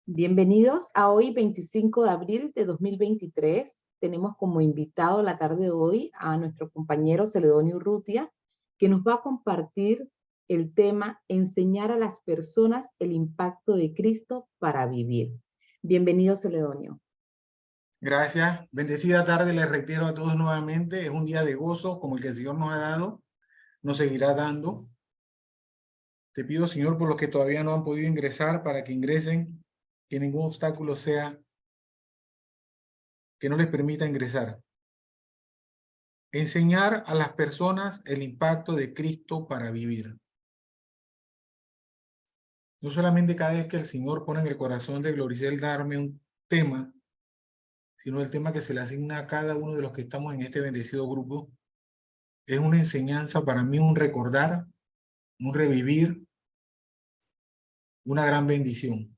Bienvenidos a hoy 25 de abril de 2023. Tenemos como invitado la tarde de hoy a nuestro compañero Celedonio Urrutia, que nos va a compartir el tema Enseñar a las personas el impacto de Cristo para vivir. Bienvenido, Celedonio. Gracias. Bendecida tarde, les reitero a todos nuevamente. Es un día de gozo como el que el Señor nos ha dado, nos seguirá dando. Te pido, Señor, por los que todavía no han podido ingresar, para que ingresen, que ningún obstáculo sea que no les permita ingresar. Enseñar a las personas el impacto de Cristo para vivir. No solamente cada vez que el Señor pone en el corazón de Gloricel darme un tema, sino el tema que se le asigna a cada uno de los que estamos en este bendecido grupo. Es una enseñanza para mí, un recordar, un revivir, una gran bendición.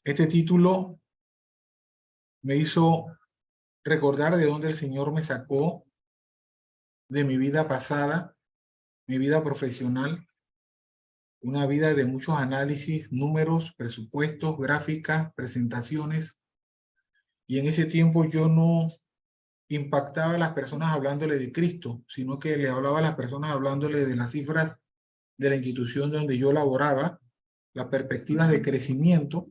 Este título me hizo recordar de dónde el Señor me sacó, de mi vida pasada, mi vida profesional, una vida de muchos análisis, números, presupuestos, gráficas, presentaciones. Y en ese tiempo yo no impactaba a las personas hablándole de Cristo, sino que le hablaba a las personas hablándole de las cifras de la institución donde yo laboraba, las perspectivas de crecimiento,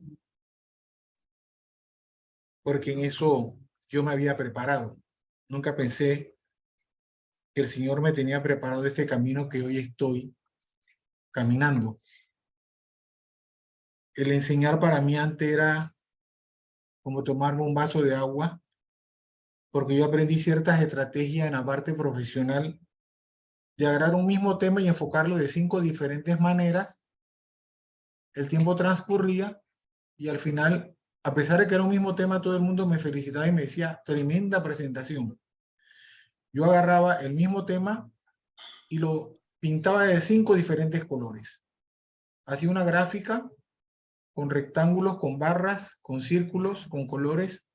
porque en eso yo me había preparado. Nunca pensé que el Señor me tenía preparado este camino que hoy estoy caminando. El enseñar para mí antes era como tomarme un vaso de agua, porque yo aprendí ciertas estrategias en la parte profesional de agarrar un mismo tema y enfocarlo de 5 diferentes maneras. El tiempo transcurría y al final, a pesar de que era un mismo tema, todo el mundo me felicitaba y me decía, tremenda presentación. Yo agarraba el mismo tema y lo pintaba de 5 diferentes colores. Hacía una gráfica con rectángulos, con barras, con círculos, con colores,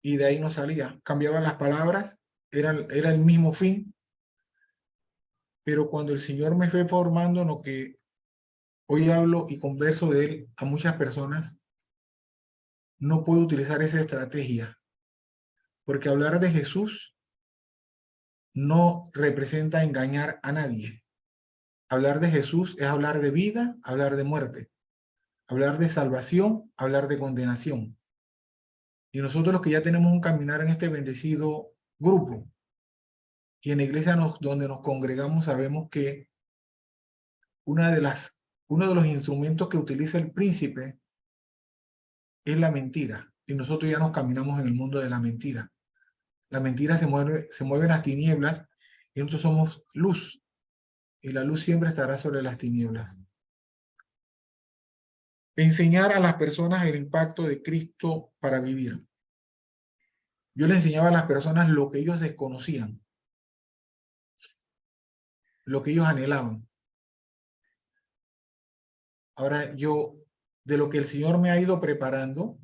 y de ahí no salía. Cambiaban las palabras, era el mismo fin, pero cuando el Señor me fue formando en lo que hoy hablo y converso de Él a muchas personas, no puedo utilizar esa estrategia, porque hablar de Jesús no representa engañar a nadie. Hablar de Jesús es hablar de vida, hablar de muerte, hablar de salvación, hablar de condenación. Y nosotros los que ya tenemos un caminar en este bendecido grupo y en la iglesia donde nos congregamos, sabemos que uno de los instrumentos que utiliza el príncipe es la mentira. Y nosotros ya nos caminamos en el mundo de la mentira. La mentira se mueve en las tinieblas y nosotros somos luz. Y la luz siempre estará sobre las tinieblas. Enseñar a las personas el impacto de Cristo para vivir. Yo le enseñaba a las personas lo que ellos desconocían, lo que ellos anhelaban. Ahora yo, de lo que el Señor me ha ido preparando,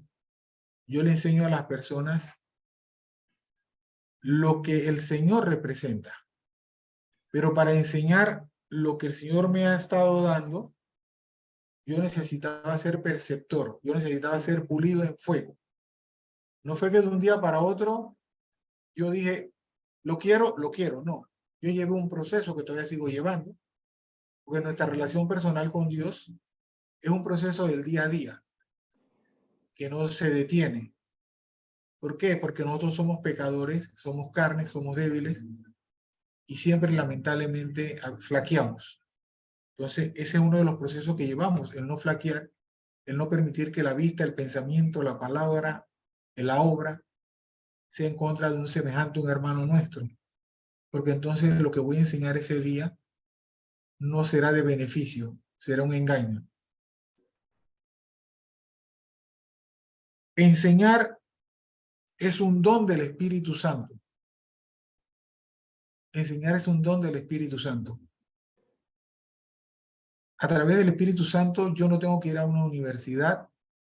yo le enseño a las personas lo que el Señor representa. Pero para enseñar lo que el Señor me ha estado dando, yo necesitaba ser perceptor, yo necesitaba ser pulido en fuego. No fue que de un día para otro yo dije, lo quiero, no. Yo llevé un proceso que todavía sigo llevando, porque nuestra relación personal con Dios es un proceso del día a día, que no se detiene. ¿Por qué? Porque nosotros somos pecadores, somos carnes, somos débiles, y siempre lamentablemente flaqueamos. Entonces, ese es uno de los procesos que llevamos, el no flaquear, el no permitir que la vista, el pensamiento, la palabra, la obra, sea en contra de un semejante, un hermano nuestro. Porque entonces lo que voy a enseñar ese día no será de beneficio, será un engaño. Enseñar es un don del Espíritu Santo. Enseñar es un don del Espíritu Santo. A través del Espíritu Santo yo no tengo que ir a una universidad,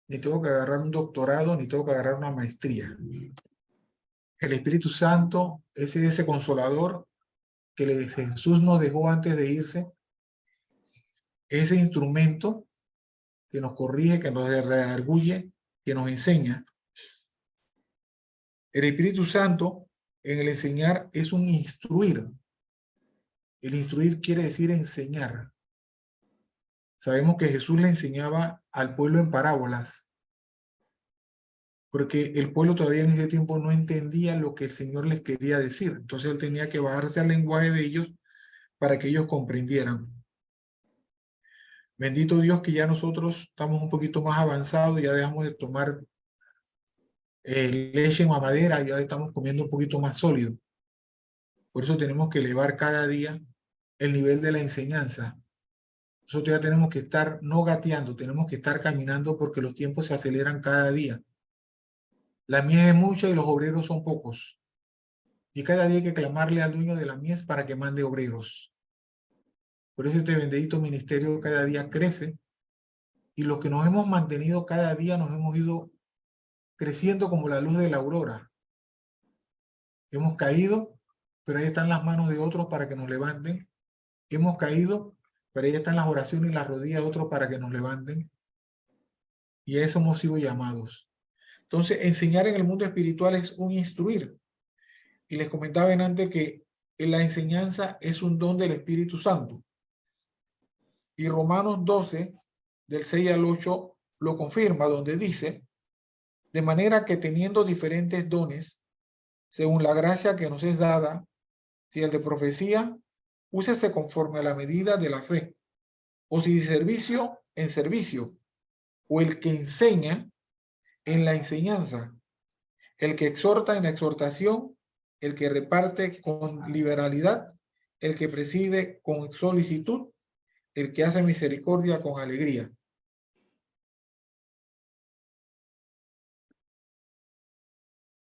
ni tengo que agarrar un doctorado, ni tengo que agarrar una maestría. El Espíritu Santo es ese consolador que Jesús nos dejó antes de irse, ese instrumento que nos corrige, que nos redarguye, que nos enseña. El Espíritu Santo en el enseñar es un instruir. El instruir quiere decir enseñar. Sabemos que Jesús le enseñaba al pueblo en parábolas, porque el pueblo todavía en ese tiempo no entendía lo que el Señor les quería decir. Entonces él tenía que bajarse al lenguaje de ellos para que ellos comprendieran. Bendito Dios que ya nosotros estamos un poquito más avanzados, ya dejamos de tomar leche mamadera, ya estamos comiendo un poquito más sólido. Por eso tenemos que elevar cada día el nivel de la enseñanza. Nosotros ya tenemos que estar no gateando, tenemos que estar caminando porque los tiempos se aceleran cada día. La mies es mucha y los obreros son pocos. Y cada día hay que clamarle al dueño de la mies para que mande obreros. Por eso este bendito ministerio cada día crece y los que nos hemos mantenido cada día nos hemos ido creciendo como la luz de la aurora. Hemos caído, pero ahí están las manos de otros para que nos levanten. Hemos caído, pero ahí están las oraciones y las rodillas de otros para que nos levanten. Y a eso hemos sido llamados. Entonces, enseñar en el mundo espiritual es un instruir. Y les comentaba antes que la enseñanza es un don del Espíritu Santo. Y Romanos 12, del 6 al 8, lo confirma, donde dice, de manera que teniendo diferentes dones, según la gracia que nos es dada, si el de profecía, úsese conforme a la medida de la fe, o si de servicio, en servicio, o el que enseña, en la enseñanza, el que exhorta en la exhortación, el que reparte con liberalidad, el que preside con solicitud, el que hace misericordia con alegría.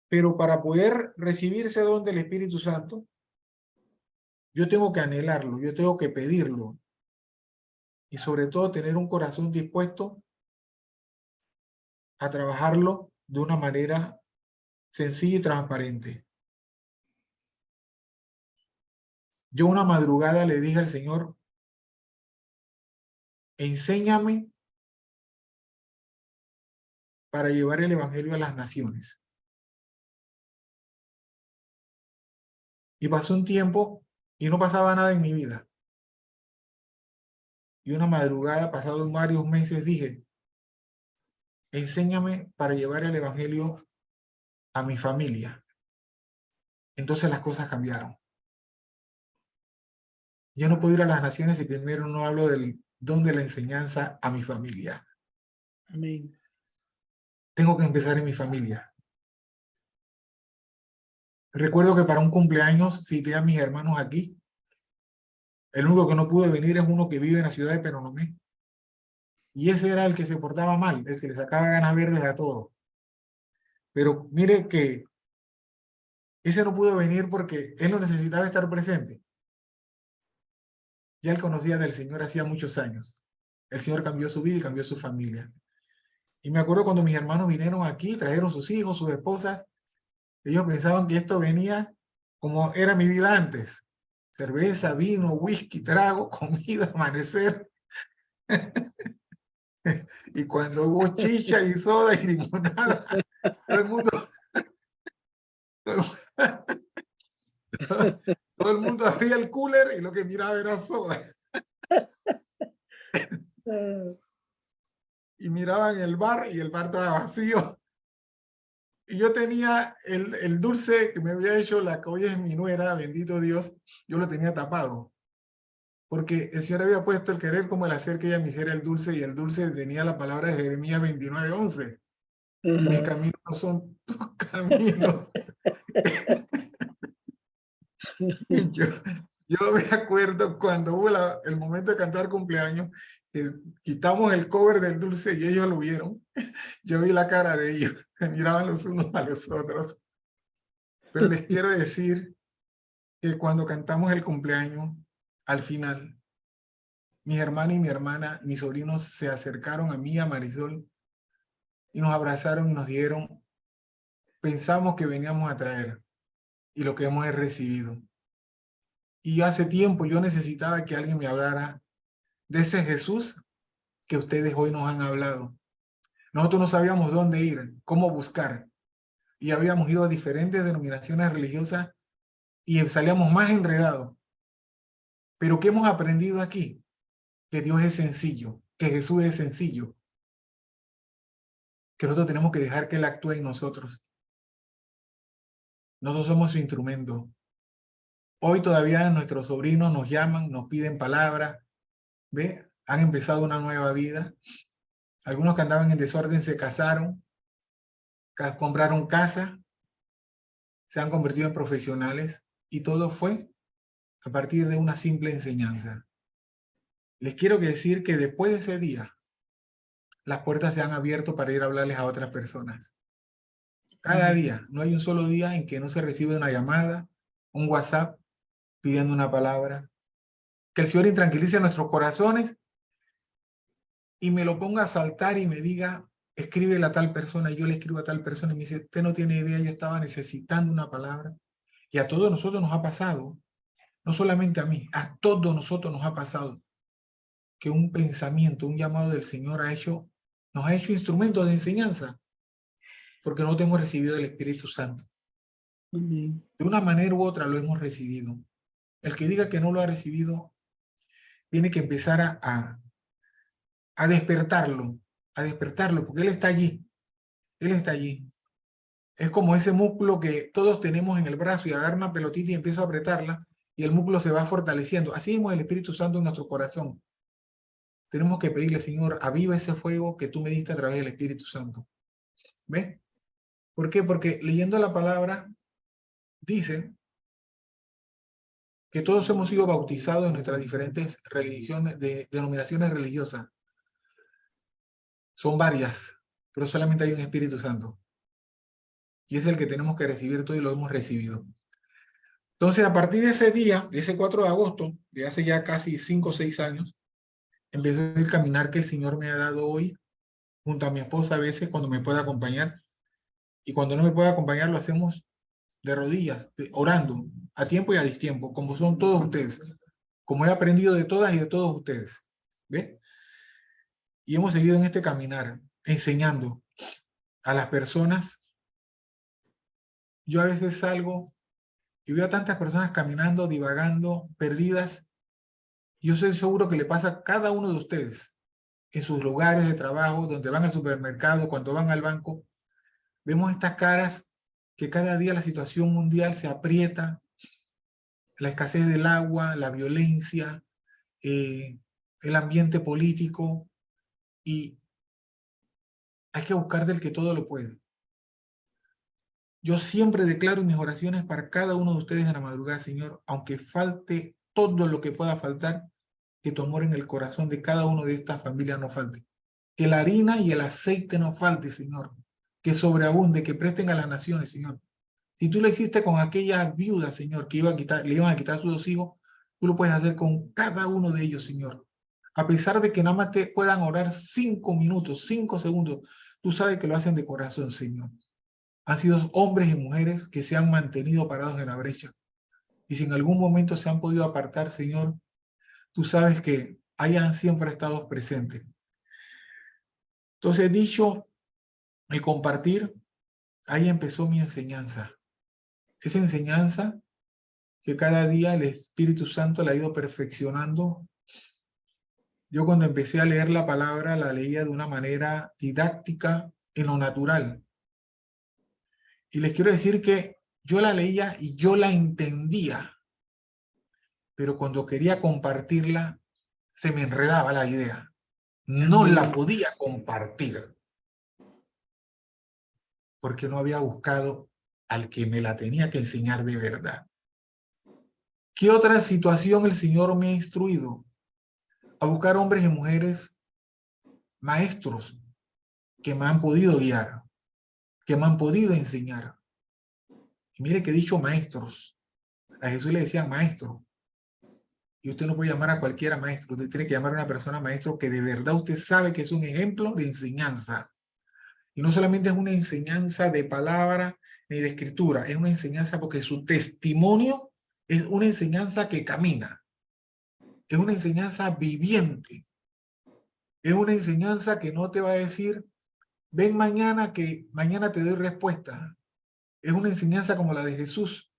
Pero para poder recibir ese don del Espíritu Santo, yo tengo que anhelarlo, yo tengo que pedirlo. Y sobre todo tener un corazón dispuesto a trabajarlo de una manera sencilla y transparente. Yo una madrugada le dije al Señor, enséñame para llevar el evangelio a las naciones. Y pasó un tiempo y no pasaba nada en mi vida. Y una madrugada, pasado varios meses, dije, enséñame para llevar el evangelio a mi familia. Entonces las cosas cambiaron. Yo no puedo ir a las naciones si primero no hablo del don de la enseñanza a mi familia. Amén. Tengo que empezar en mi familia. Recuerdo que para un cumpleaños cité a mis hermanos aquí. El único que no pude venir es uno que vive en la ciudad de Penonomé. Y ese era el que se portaba mal, el que le sacaba ganas verdes a todo. Pero mire que ese no pudo venir porque él no necesitaba estar presente. Ya él conocía del Señor hacía muchos años. El Señor cambió su vida y cambió su familia. Y me acuerdo cuando mis hermanos vinieron aquí, trajeron sus hijos, sus esposas, ellos pensaban que esto venía como era mi vida antes. Cerveza, vino, whisky, trago, comida, amanecer. Y cuando hubo chicha y soda y limonada, todo el mundo, todo el mundo abría el cooler y lo que miraba era soda. Y miraban el bar y el bar estaba vacío. Y yo tenía el dulce que me había hecho la que hoy es mi nuera, bendito Dios, yo lo tenía tapado. Porque el Señor había puesto el querer como el hacer que ella me hiciera el dulce, y el dulce tenía la palabra de Jeremías 29:11. Mis caminos no son tus caminos. Y yo me acuerdo cuando hubo el momento de cantar cumpleaños, que quitamos el cover del dulce y ellos lo vieron. Yo vi la cara de ellos, se miraban los unos a los otros. Pero les quiero decir que cuando cantamos el cumpleaños, al final, mis hermanos y mi hermana, mis sobrinos se acercaron a mí, a Marisol, y nos abrazaron y nos dijeron, pensamos que veníamos a traer, y lo que hemos recibido. Y hace tiempo yo necesitaba que alguien me hablara de ese Jesús que ustedes hoy nos han hablado. Nosotros no sabíamos dónde ir, cómo buscar. Y habíamos ido a diferentes denominaciones religiosas y salíamos más enredados. Pero ¿qué hemos aprendido aquí? Que Dios es sencillo, que Jesús es sencillo, que nosotros tenemos que dejar que Él actúe en nosotros. Nosotros somos su instrumento. Hoy todavía nuestros sobrinos nos llaman, nos piden palabras, ¿ve? Han empezado una nueva vida. Algunos que andaban en desorden se casaron, compraron casa, se han convertido en profesionales y todo fue a partir de una simple enseñanza. Les quiero decir que después de ese día, las puertas se han abierto para ir a hablarles a otras personas. Cada día, no hay un solo día en que no se recibe una llamada, un WhatsApp, pidiendo una palabra. Que el Señor intranquilice nuestros corazones y me lo ponga a saltar y me diga, escríbele a tal persona, y yo le escribo a tal persona y me dice, usted no tiene idea, yo estaba necesitando una palabra. Y a todos nosotros nos ha pasado, no solamente a mí, a todos nosotros nos ha pasado que un pensamiento, un llamado del Señor nos ha hecho instrumentos de enseñanza, porque no hemos recibido el Espíritu Santo. Amén. De una manera u otra lo hemos recibido. El que diga que no lo ha recibido, tiene que empezar a despertarlo, porque Él está allí. Él está allí. Es como ese músculo que todos tenemos en el brazo y agarra una pelotita y empiezo a apretarla y el músculo se va fortaleciendo. Así mismo el Espíritu Santo en nuestro corazón. Tenemos que pedirle, Señor, aviva ese fuego que tú me diste a través del Espíritu Santo. ¿Ves? ¿Por qué? Porque leyendo la palabra dice que todos hemos sido bautizados en nuestras diferentes religiones, denominaciones religiosas. Son varias, pero solamente hay un Espíritu Santo. Y es el que tenemos que recibir todo y lo hemos recibido. Entonces, a partir de ese día, de ese 4 de agosto, de hace ya casi 5 o 6 años, empezó el caminar que el Señor me ha dado hoy, junto a mi esposa a veces cuando me puede acompañar. Y cuando no me puede acompañar, lo hacemos de rodillas, orando, a tiempo y a destiempo, como son todos ustedes, como he aprendido de todas y de todos ustedes. ¿Ve? Y hemos seguido en este caminar, enseñando a las personas. Yo a veces salgo y veo a tantas personas caminando, divagando, perdidas. Yo estoy seguro que le pasa a cada uno de ustedes en sus lugares de trabajo, donde van al supermercado, cuando van al banco. Vemos estas caras que cada día la situación mundial se aprieta, la escasez del agua, la violencia, el ambiente político, y hay que buscar del que todo lo puede. Yo siempre declaro en mis oraciones para cada uno de ustedes en la madrugada, Señor, aunque falte todo lo que pueda faltar, que tu amor en el corazón de cada uno de estas familias no falte. Que la harina y el aceite no falte, Señor. Que sobreabunde, que presten a las naciones, Señor. Si tú lo hiciste con aquellas viudas, Señor, que le iban a quitar sus 2 hijos, tú lo puedes hacer con cada uno de ellos, Señor. A pesar de que nada más te puedan orar 5 minutos, 5 segundos, tú sabes que lo hacen de corazón, Señor. Han sido hombres y mujeres que se han mantenido parados en la brecha. Y si en algún momento se han podido apartar, Señor, tú sabes que hayan siempre estado presentes. Entonces, dicho el compartir, ahí empezó mi enseñanza. Esa enseñanza que cada día el Espíritu Santo la ha ido perfeccionando. Yo cuando empecé a leer la palabra, la leía de una manera didáctica, en lo natural. Y les quiero decir que yo la leía y yo la entendía, pero cuando quería compartirla, se me enredaba la idea. No la podía compartir, porque no había buscado al que me la tenía que enseñar de verdad. ¿Qué otra situación el Señor me ha instruido? A buscar hombres y mujeres maestros que me han podido guiar, que me han podido enseñar. Y mire que he dicho maestros. A Jesús le decían maestro. Y usted no puede llamar a cualquiera maestro. Usted tiene que llamar a una persona maestro que de verdad usted sabe que es un ejemplo de enseñanza. Y no solamente es una enseñanza de palabra ni de escritura. Es una enseñanza porque su testimonio es una enseñanza que camina. Es una enseñanza viviente. Es una enseñanza que no te va a decir, ven mañana que mañana te doy respuesta. Es una enseñanza como la de Jesús,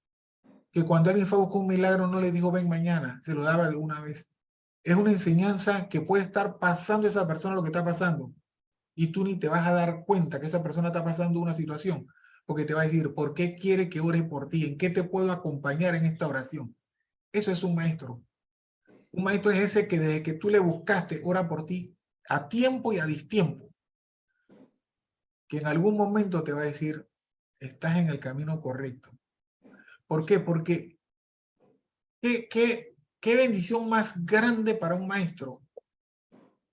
que cuando alguien fue a buscar un milagro no le dijo ven mañana, se lo daba de una vez. Es una enseñanza que puede estar pasando a esa persona lo que está pasando y tú ni te vas a dar cuenta que esa persona está pasando una situación, porque te va a decir, ¿por qué quiere que ore por ti? ¿En qué te puedo acompañar en esta oración? Eso es un maestro. Un maestro es ese que desde que tú le buscaste, ora por ti a tiempo y a distiempo, que en algún momento te va a decir, estás en el camino correcto. ¿Por qué? Porque qué bendición más grande para un maestro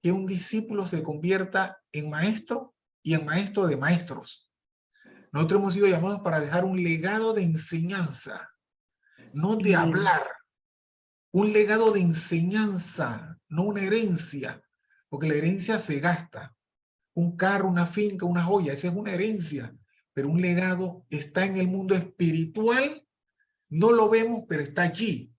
que un discípulo se convierta en maestro y en maestro de maestros. Nosotros hemos sido llamados para dejar un legado de enseñanza, no de hablar, un legado de enseñanza, no una herencia, porque la herencia se gasta. Un carro, una finca, una joya, esa es una herencia, pero un legado está en el mundo espiritual, no lo vemos, pero está allí.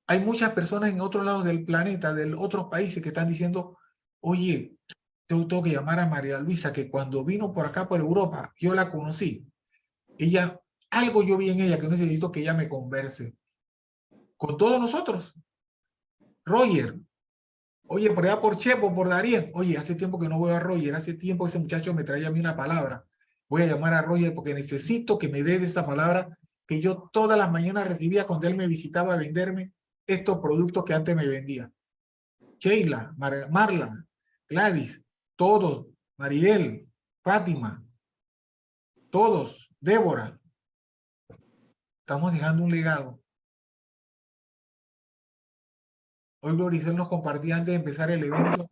Hay muchas personas en otros lados del planeta, de otros países, que están diciendo, oye, tengo que llamar a María Luisa, que cuando vino por acá, por Europa, yo la conocí. Ella, algo yo vi en ella que necesito que ella me converse. Con todos nosotros. Roger, oye, por allá por Chepo, por Darien. Oye, hace tiempo que no veo a Roger, hace tiempo ese muchacho me traía a mí una palabra. Voy a llamar a Roger porque necesito que me dé de esa palabra que yo todas las mañanas recibía cuando él me visitaba a venderme estos productos que antes me vendía. Sheila, Marla, Gladys, todos, Maribel, Fátima, todos, Débora. Estamos dejando un legado. Hoy Gloricel nos compartía antes de empezar el evento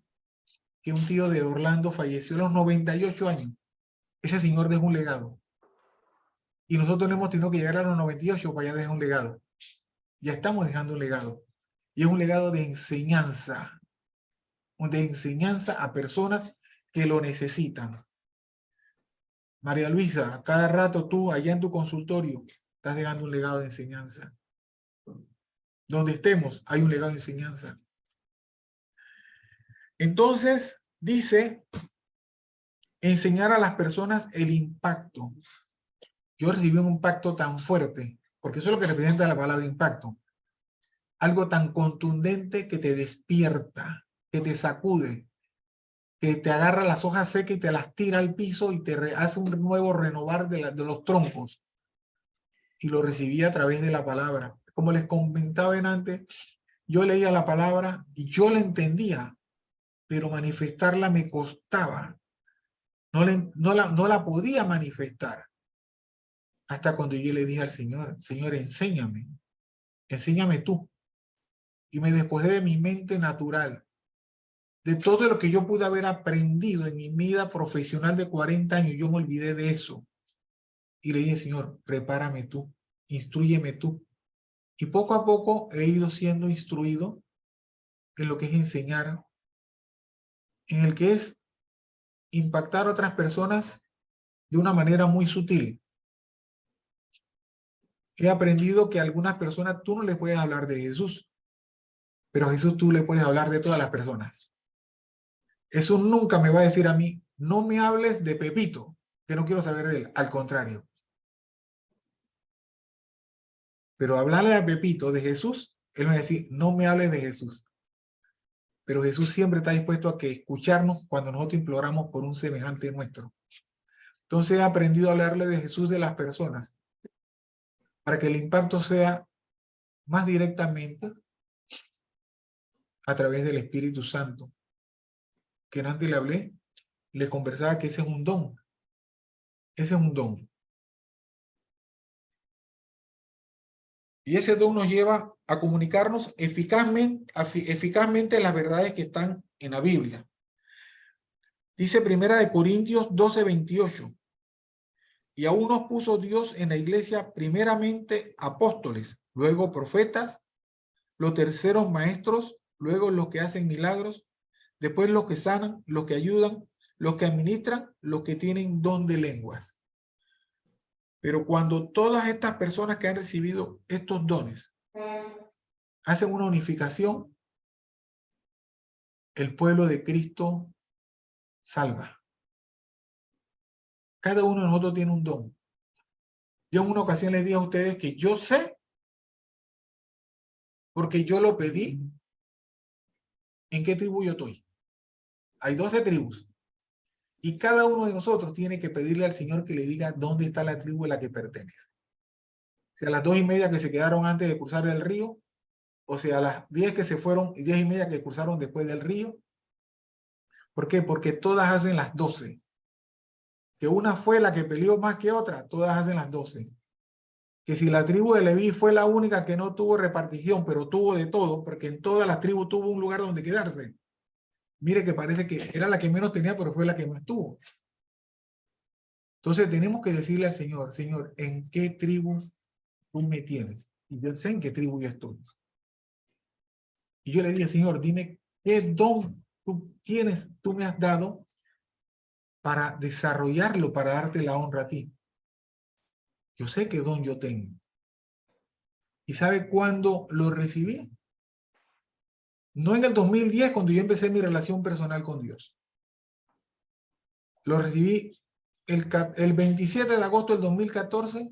que un tío de Orlando falleció a los 98 años. Ese señor dejó un legado. Y nosotros no hemos tenido que llegar a los 98 para ya dejar un legado. Ya estamos dejando un legado. Y es un legado de enseñanza a personas que lo necesitan. María Luisa, a cada rato tú allá en tu consultorio estás dejando un legado de enseñanza. Donde estemos hay un legado de enseñanza. Entonces, dice, enseñar a las personas el impacto. Yo recibí un impacto tan fuerte, porque eso es lo que representa la palabra impacto. Algo tan contundente que te despierta, que te sacude, que te agarra las hojas secas y te las tira al piso y te hace un nuevo renovar de los troncos. Y lo recibí a través de la palabra. Como les comentaba antes, yo leía la palabra y yo la entendía, pero manifestarla me costaba. No la podía manifestar. Hasta cuando yo le dije al Señor, Señor, enséñame tú. Y me despojé de mi mente natural, de todo lo que yo pude haber aprendido en mi vida profesional de 40 años, yo me olvidé de eso. Y le dije, Señor, prepárame tú, instrúyeme tú. Y poco a poco he ido siendo instruido en lo que es enseñar, en el que es impactar a otras personas de una manera muy sutil. He aprendido que a algunas personas tú no les puedes hablar de Jesús, pero a Jesús tú le puedes hablar de todas las personas. Jesús nunca me va a decir a mí, no me hables de Pepito, que no quiero saber de él. Al contrario. Pero hablarle a Pepito de Jesús, él me va a decir, no me hables de Jesús. Pero Jesús siempre está dispuesto a que escucharnos cuando nosotros imploramos por un semejante nuestro. Entonces he aprendido a hablarle de Jesús de las personas, para que el impacto sea más directamente a través del Espíritu Santo. Que antes le hablé, les conversaba que ese es un don. Ese es un don. Y ese don nos lleva a comunicarnos eficazmente las verdades que están en la Biblia. Dice 1 Corintios 12:28. Y aún nos puso Dios en la iglesia primeramente apóstoles, luego profetas, los terceros maestros, luego los que hacen milagros, después los que sanan, los que ayudan, los que administran, los que tienen don de lenguas. Pero cuando todas estas personas que han recibido estos dones hacen una unificación, el pueblo de Cristo salva. Cada uno de nosotros tiene un don. Yo en una ocasión les dije a ustedes que yo sé, porque yo lo pedí, en qué tribu yo estoy. Hay 12 tribus. Y cada uno de nosotros tiene que pedirle al Señor que le diga dónde está la tribu a la que pertenece. Si a las 2:30 que se quedaron antes de cruzar el río, o sea, a las 10 que se fueron y 10:30 que cruzaron después del río. ¿Por qué? Porque todas hacen las 12. Que una fue la que peleó más que otra, todas hacen las 12. Que si la tribu de Leví fue la única que no tuvo repartición, pero tuvo de todo, porque en todas las tribus tuvo un lugar donde quedarse. Mire que parece que era la que menos tenía, pero fue la que más tuvo. Entonces tenemos que decirle al Señor, Señor, ¿en qué tribu tú me tienes? Y yo sé en qué tribu yo estoy. Y yo le dije, Señor, dime qué don tú tienes, tú me has dado para desarrollarlo, para darte la honra a ti. Yo sé qué don yo tengo. ¿Y sabe cuándo lo recibí? No en el 2010, cuando yo empecé mi relación personal con Dios. Lo recibí el 27 de agosto del 2014,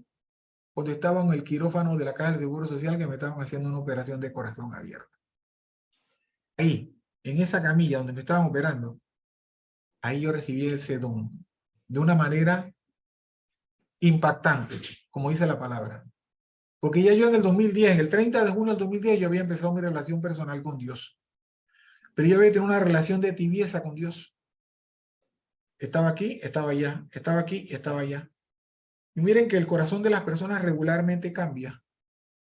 cuando estaba en el quirófano de la Caja del Seguro Social, que me estaban haciendo una operación de corazón abierto. Ahí, en esa camilla donde me estaban operando, ahí yo recibí ese don de una manera impactante, como dice la palabra. Porque ya yo en el 2010, en el 30 de junio del 2010, yo había empezado mi relación personal con Dios. Pero yo había tenido una relación de tibieza con Dios. Estaba aquí, estaba allá, estaba aquí, estaba allá. Y miren que el corazón de las personas regularmente cambia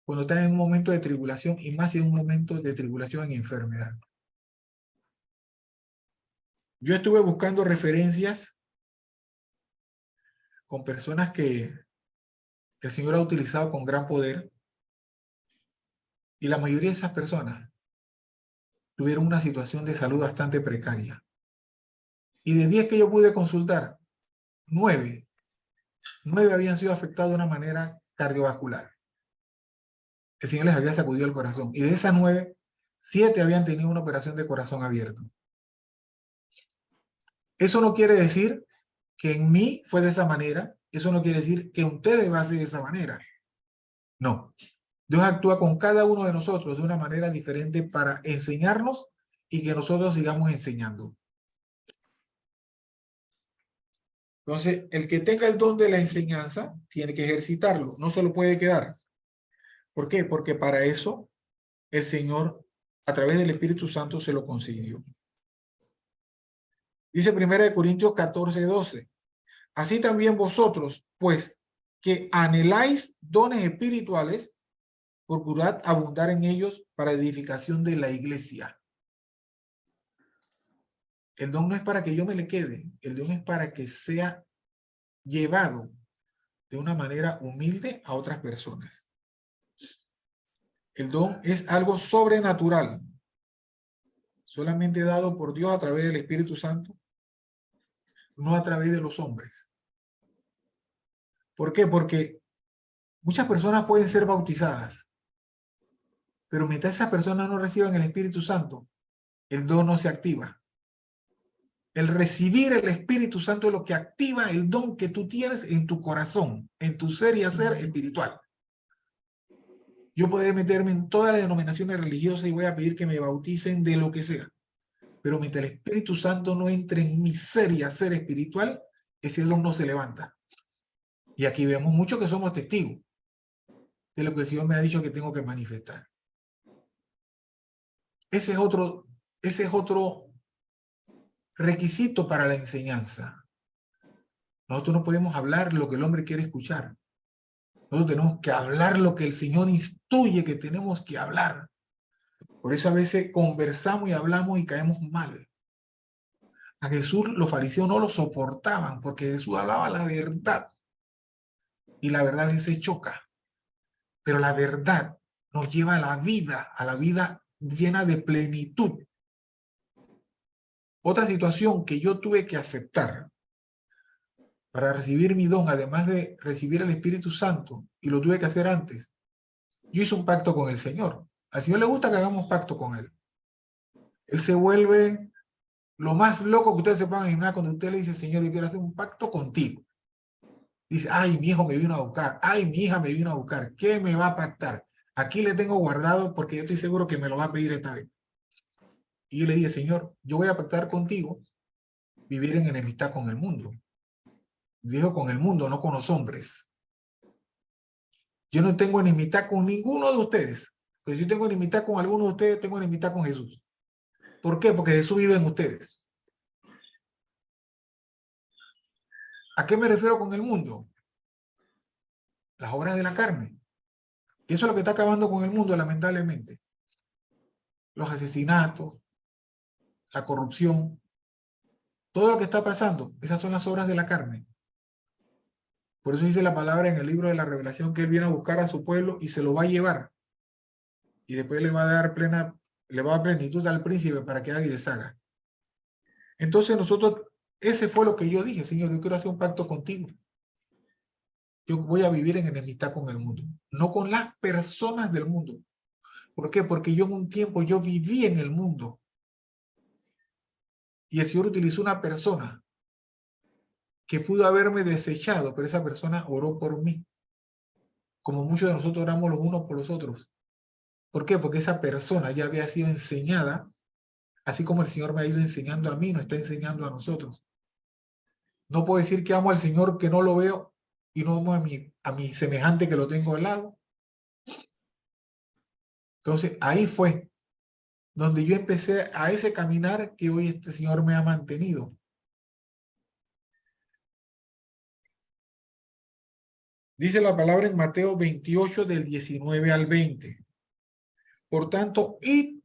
cuando están en un momento de tribulación, y más en un momento de tribulación en enfermedad. Yo estuve buscando referencias con personas que el Señor ha utilizado con gran poder, y la mayoría de esas personas tuvieron una situación de salud bastante precaria. Y de 10 que yo pude consultar, 9 habían sido afectados de una manera cardiovascular. El Señor les había sacudido el corazón. Y de esas 9, 7 habían tenido una operación de corazón abierto. Eso no quiere decir que en mí fue de esa manera. Eso no quiere decir que ustedes va a ser de esa manera. No. Dios actúa con cada uno de nosotros de una manera diferente para enseñarnos y que nosotros sigamos enseñando. Entonces, el que tenga el don de la enseñanza tiene que ejercitarlo, no se lo puede quedar. ¿Por qué? Porque para eso el Señor, a través del Espíritu Santo, se lo concedió. Dice 1 Corintios 14:12. Así también vosotros, pues, que anheláis dones espirituales, procurad abundar en ellos para edificación de la iglesia. El don no es para que yo me le quede, el don es para que sea llevado de una manera humilde a otras personas. El don es algo sobrenatural, solamente dado por Dios a través del Espíritu Santo, no a través de los hombres. ¿Por qué? Porque muchas personas pueden ser bautizadas, pero mientras esas personas no reciban el Espíritu Santo, el don no se activa. El recibir el Espíritu Santo es lo que activa el don que tú tienes en tu corazón, en tu ser y hacer espiritual. Yo podré meterme en todas las denominaciones religiosas y voy a pedir que me bauticen de lo que sea. Pero mientras el Espíritu Santo no entre en mi ser y hacer espiritual, ese don no se levanta. Y aquí vemos muchos que somos testigos de lo que el Señor me ha dicho que tengo que manifestar. Ese es otro requisito para la enseñanza. Nosotros no podemos hablar lo que el hombre quiere escuchar. Nosotros tenemos que hablar lo que el Señor instruye que tenemos que hablar. Por eso a veces conversamos y hablamos y caemos mal. A Jesús los fariseos no lo soportaban porque Jesús hablaba la verdad. Y la verdad a veces choca. Pero la verdad nos lleva a la vida llena de plenitud. Otra situación que yo tuve que aceptar para recibir mi don, además de recibir el Espíritu Santo, y lo tuve que hacer antes, yo hice un pacto con el Señor. Al Señor le gusta que hagamos pacto con Él. Él se vuelve Lo más loco que ustedes se puedan imaginar cuando usted le dice, Señor, yo quiero hacer un pacto contigo. Dice, ay, mi hijo me vino a buscar, ay, mi hija me vino a buscar, ¿qué me va a pactar? Aquí le tengo guardado porque yo estoy seguro que me lo va a pedir esta vez. Y yo le dije, Señor, yo voy a pactar contigo vivir en enemistad con el mundo. Dijo con el mundo, no con los hombres. Yo no tengo enemistad con ninguno de ustedes. Pues si yo tengo enemistad con alguno de ustedes, tengo enemistad con Jesús. ¿Por qué? Porque Jesús vive en ustedes. ¿A qué me refiero con el mundo? Las obras de la carne. Y eso es lo que está acabando con el mundo, lamentablemente. Los asesinatos, la corrupción, todo lo que está pasando, esas son las obras de la carne. Por eso dice la palabra en el libro de la Revelación que Él viene a buscar a su pueblo y se lo va a llevar. Y después le va a dar plenitud al príncipe para que haga y deshaga. Entonces nosotros, ese fue lo que yo dije, Señor, yo quiero hacer un pacto contigo. Yo voy a vivir en enemistad con el mundo, no con las personas del mundo. ¿Por qué? Porque yo en un tiempo yo viví en el mundo. Y el Señor utilizó una persona que pudo haberme desechado, pero esa persona oró por mí. Como muchos de nosotros oramos los unos por los otros. ¿Por qué? Porque esa persona ya había sido enseñada, así como el Señor me ha ido enseñando a mí, nos está enseñando a nosotros. No puedo decir que amo al Señor que no lo veo y no amo a mi semejante que lo tengo al lado. Entonces ahí fue donde yo empecé a ese caminar que hoy este Señor me ha mantenido. Dice la palabra en Mateo 28 del 19 al 20. Por tanto, id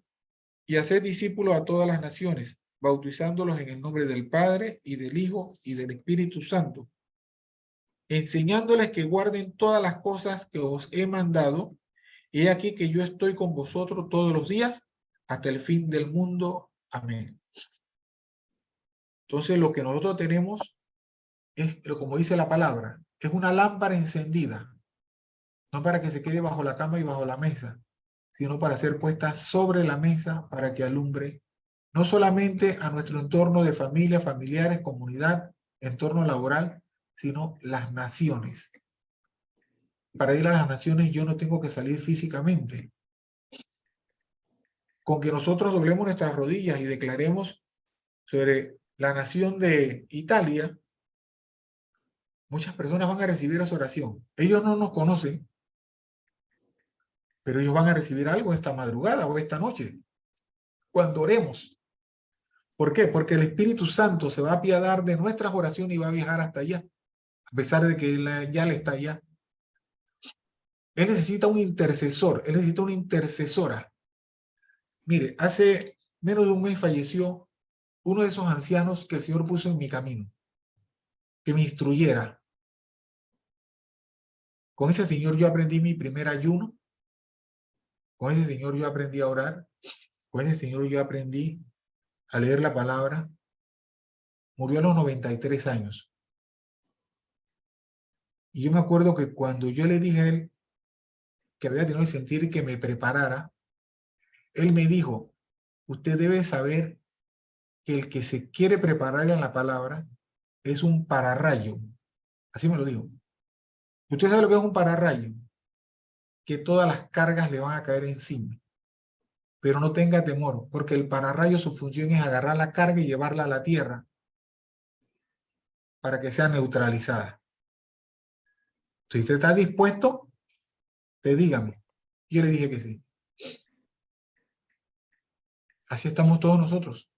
y haced discípulos a todas las naciones, bautizándolos en el nombre del Padre y del Hijo y del Espíritu Santo, enseñándoles que guarden todas las cosas que os he mandado. Y he aquí que yo estoy con vosotros todos los días hasta el fin del mundo. Amén. Entonces lo que nosotros tenemos es, como dice la palabra, es una lámpara encendida, no para que se quede bajo la cama y bajo la mesa, sino para ser puesta sobre la mesa para que alumbre no solamente a nuestro entorno de familia, familiares, comunidad, entorno laboral, sino las naciones. Para ir a las naciones yo no tengo que salir físicamente. Con que nosotros doblemos nuestras rodillas y declaremos sobre la nación de Italia, muchas personas van a recibir esa oración. Ellos no nos conocen, pero ellos van a recibir algo esta madrugada o esta noche, cuando oremos. ¿Por qué? Porque el Espíritu Santo se va a apiadar de nuestras oraciones y va a viajar hasta allá, a pesar de que ya le está allá. Él necesita un intercesor, él necesita una intercesora. Mire, hace menos de un mes falleció uno de esos ancianos que el Señor puso en mi camino, que me instruyera. Con ese Señor yo aprendí mi primer ayuno, con ese Señor yo aprendí a orar, con ese Señor yo aprendí a leer la palabra. Murió a los 93 años. Y yo me acuerdo que cuando yo le dije a él que había tenido que sentir que me preparara, él me dijo, usted debe saber que el que se quiere preparar en la palabra es un pararrayo. Así me lo dijo. ¿Usted sabe lo que es un pararrayo? Que todas las cargas le van a caer encima. Pero no tenga temor, porque el pararrayo su función es agarrar la carga y llevarla a la tierra para que sea neutralizada. Si usted está dispuesto, te dígame. Yo le dije que sí. Así estamos todos nosotros.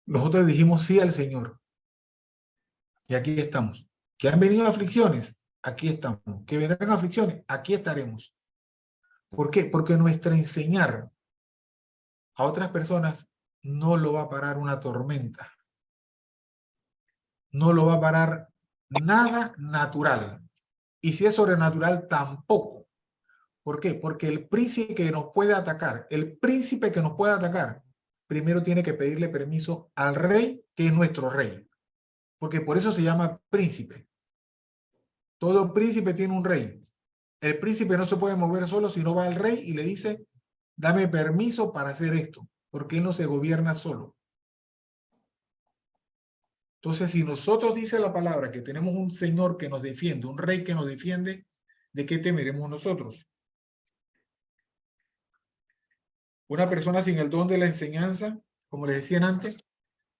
Nosotros dijimos sí al Señor. Y aquí estamos. Que han venido aflicciones, aquí estamos. Que vendrán aflicciones, aquí estaremos. ¿Por qué? Porque nuestra enseñar a otras personas no lo va a parar una tormenta. No lo va a parar nada natural. Y si es sobrenatural, tampoco. ¿Por qué? Porque el príncipe que nos puede atacar, primero tiene que pedirle permiso al rey, que es nuestro rey. Porque por eso se llama príncipe. Todo príncipe tiene un rey. El príncipe no se puede mover solo si no va al rey y le dice, dame permiso para hacer esto, porque él no se gobierna solo. Entonces, si nosotros dice la palabra que tenemos un Señor que nos defiende, un Rey que nos defiende, ¿de qué temeremos nosotros? Una persona sin el don de la enseñanza, como les decían antes,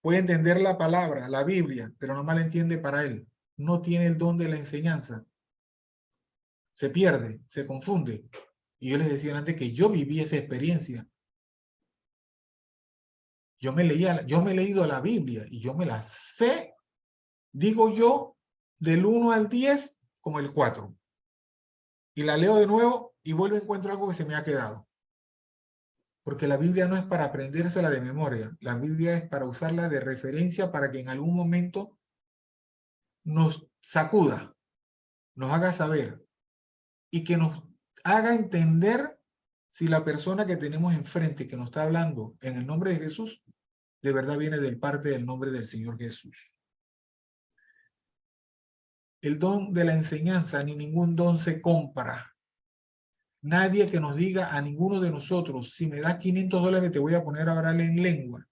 puede entender la palabra, la Biblia, pero no mal entiende para él. No tiene el don de la enseñanza. Se pierde, se confunde. Y yo les decía antes que yo viví esa experiencia. Yo me he leído la Biblia y yo me la sé, digo yo, del 1 al 10 como el 4. Y la leo de nuevo y vuelvo a encuentro algo que se me ha quedado. Porque la Biblia no es para aprendérsela de memoria. La Biblia es para usarla de referencia para que en algún momento nos sacuda, nos haga saber y que nos haga entender si la persona que tenemos enfrente que nos está hablando en el nombre de Jesús, de verdad viene del parte del nombre del Señor Jesús. El don de la enseñanza, ni ningún don se compra. Nadie que nos diga a ninguno de nosotros, si me das $500 te voy a poner a hablar en lengua.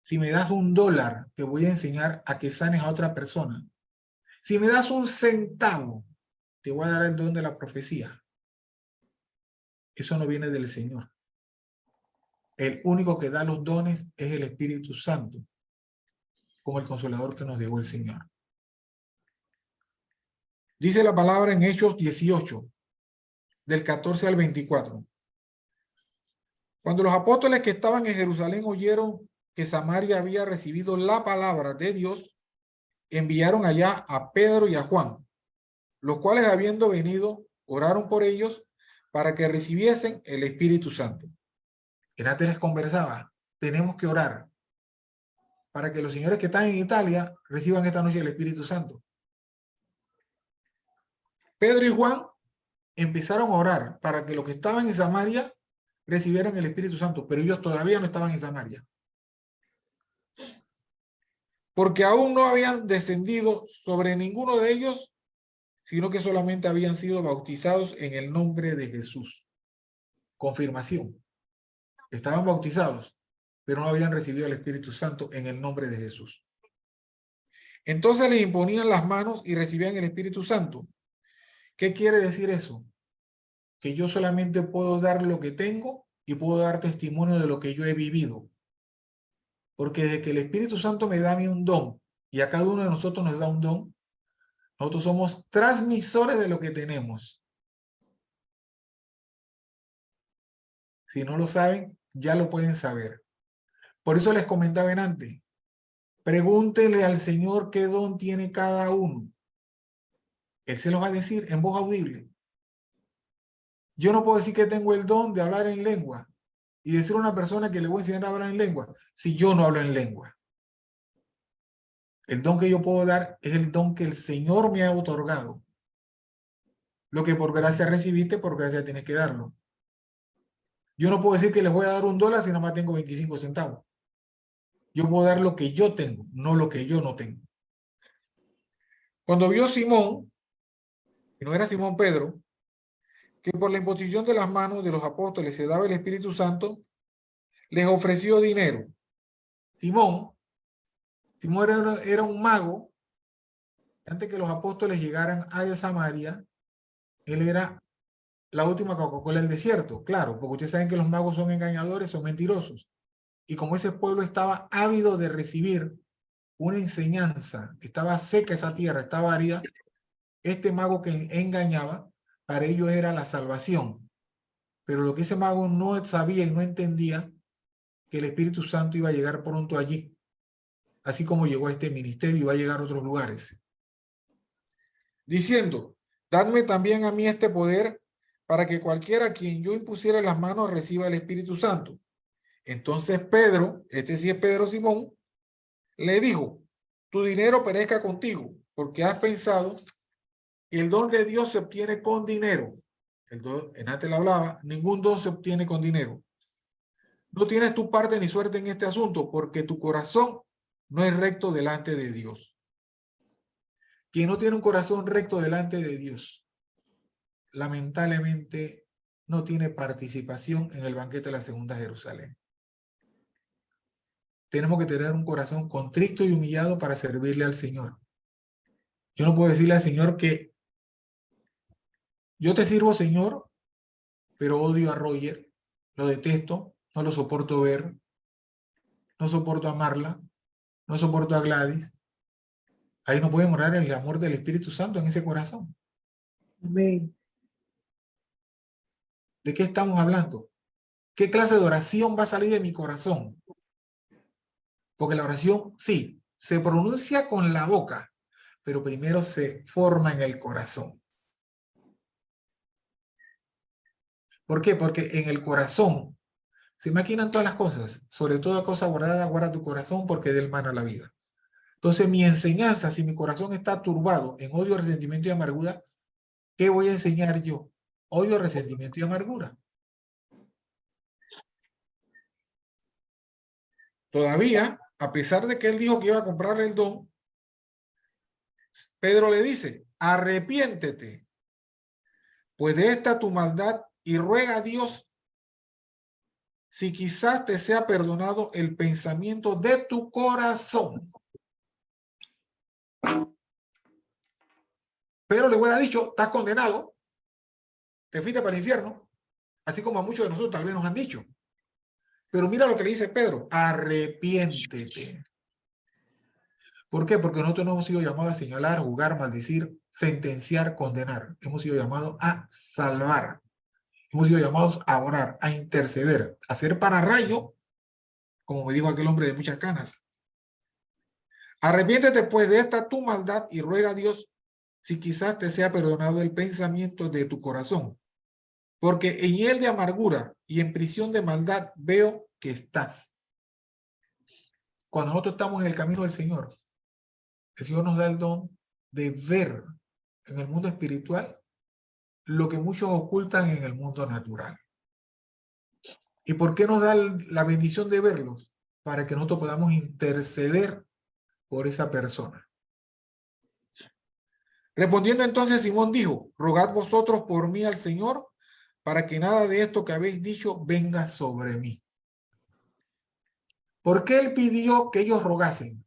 Si me das $1, te voy a enseñar a que sanes a otra persona. Si me das un centavo, te voy a dar el don de la profecía. Eso no viene del Señor. El único que da los dones es el Espíritu Santo, como el consolador que nos dejó el Señor. Dice la palabra en Hechos 18, del 14 al 24. Cuando los apóstoles que estaban en Jerusalén oyeron que Samaria había recibido la palabra de Dios, enviaron allá a Pedro y a Juan, los cuales habiendo venido, oraron por ellos para que recibiesen el Espíritu Santo. En antes les conversaba, tenemos que orar para que los señores que están en Italia reciban esta noche el Espíritu Santo. Pedro y Juan empezaron a orar para que los que estaban en Samaria recibieran el Espíritu Santo, pero ellos todavía no estaban en Samaria. Porque aún no habían descendido sobre ninguno de ellos, sino que solamente habían sido bautizados en el nombre de Jesús. Confirmación. Estaban bautizados, pero no habían recibido el Espíritu Santo en el nombre de Jesús. Entonces les imponían las manos y recibían el Espíritu Santo. ¿Qué quiere decir eso? Que yo solamente puedo dar lo que tengo y puedo dar testimonio de lo que yo he vivido. Porque desde que el Espíritu Santo me da a mí un don y a cada uno de nosotros nos da un don, nosotros somos transmisores de lo que tenemos. Si no lo saben, ya lo pueden saber. Por eso les comentaba antes, pregúntenle al Señor qué don tiene cada uno. Él se los va a decir en voz audible. Yo no puedo decir que tengo el don de hablar en lengua y decir a una persona que le voy a enseñar a hablar en lengua si yo no hablo en lengua. El don que yo puedo dar es el don que el Señor me ha otorgado. Lo que por gracia recibiste, por gracia tienes que darlo. Yo no puedo decir que les voy a dar $1 si nada más tengo 25 centavos. Yo puedo dar lo que yo tengo, no lo que yo no tengo. Cuando vio Simón, que no era Simón Pedro, que por la imposición de las manos de los apóstoles se daba el Espíritu Santo, les ofreció dinero. Simón era un mago. Antes que los apóstoles llegaran a Samaria, él era la última Coca-Cola del desierto, claro, porque ustedes saben que los magos son engañadores, son mentirosos. Y como ese pueblo estaba ávido de recibir una enseñanza, estaba seca esa tierra, estaba árida, este mago que engañaba, para ellos era la salvación. Pero lo que ese mago no sabía y no entendía, que el Espíritu Santo iba a llegar pronto allí, así como llegó a este ministerio y va a llegar a otros lugares. Diciendo, dadme también a mí este poder para que cualquiera a quien yo impusiera las manos reciba el Espíritu Santo. Entonces Pedro, este sí es Pedro Simón, le dijo, tu dinero perezca contigo, porque has pensado que el don de Dios se obtiene con dinero. En antes le hablaba, ningún don se obtiene con dinero. No tienes tu parte ni suerte en este asunto, porque tu corazón no es recto delante de Dios. Quien no tiene un corazón recto delante de Dios, lamentablemente no tiene participación en el banquete de la segunda Jerusalén. tenemos que tener un corazón contrito y humillado para servirle al Señor. Yo no puedo decirle al Señor que yo te sirvo, Señor, pero odio a Roger, lo detesto, no lo soporto ver, no soporto amarla, no soporto a Gladys. Ahí no puede morar el amor del Espíritu Santo en ese corazón. Amén. ¿De qué estamos hablando? ¿Qué clase de oración va a salir de mi corazón? Porque la oración, sí, se pronuncia con la boca, pero primero se forma en el corazón. ¿Por qué? Porque en el corazón se maquinan todas las cosas. Sobre toda cosa guardada, guarda tu corazón porque de él mana la vida. Entonces mi enseñanza, si mi corazón está turbado en odio, resentimiento y amargura, ¿qué voy a enseñar yo? Odio, resentimiento y amargura. Todavía, a pesar de que él dijo que iba a comprarle el don, Pedro le dice, arrepiéntete, pues de esta tu maldad y ruega a Dios si quizás te sea perdonado el pensamiento de tu corazón. Pedro le hubiera dicho, estás condenado, te fuiste para el infierno, así como a muchos de nosotros tal vez nos han dicho. Pero mira lo que le dice Pedro, arrepiéntete. ¿Por qué? Porque nosotros no hemos sido llamados a señalar, juzgar, maldecir, sentenciar, condenar. Hemos sido llamados a salvar. Hemos sido llamados a orar, a interceder, a ser pararrayo, como me dijo aquel hombre de muchas canas. Arrepiéntete pues de esta tu maldad y ruega a Dios si quizás te sea perdonado el pensamiento de tu corazón. Porque en él de amargura y en prisión de maldad veo que estás. Cuando nosotros estamos en el camino del Señor, el Señor nos da el don de ver en el mundo espiritual lo que muchos ocultan en el mundo natural. ¿Y por qué nos da la bendición de verlos? Para que nosotros podamos interceder por esa persona. Respondiendo entonces, Simón dijo, rogad vosotros por mí al Señor, para que nada de esto que habéis dicho venga sobre mí. ¿Por qué él pidió que ellos rogasen?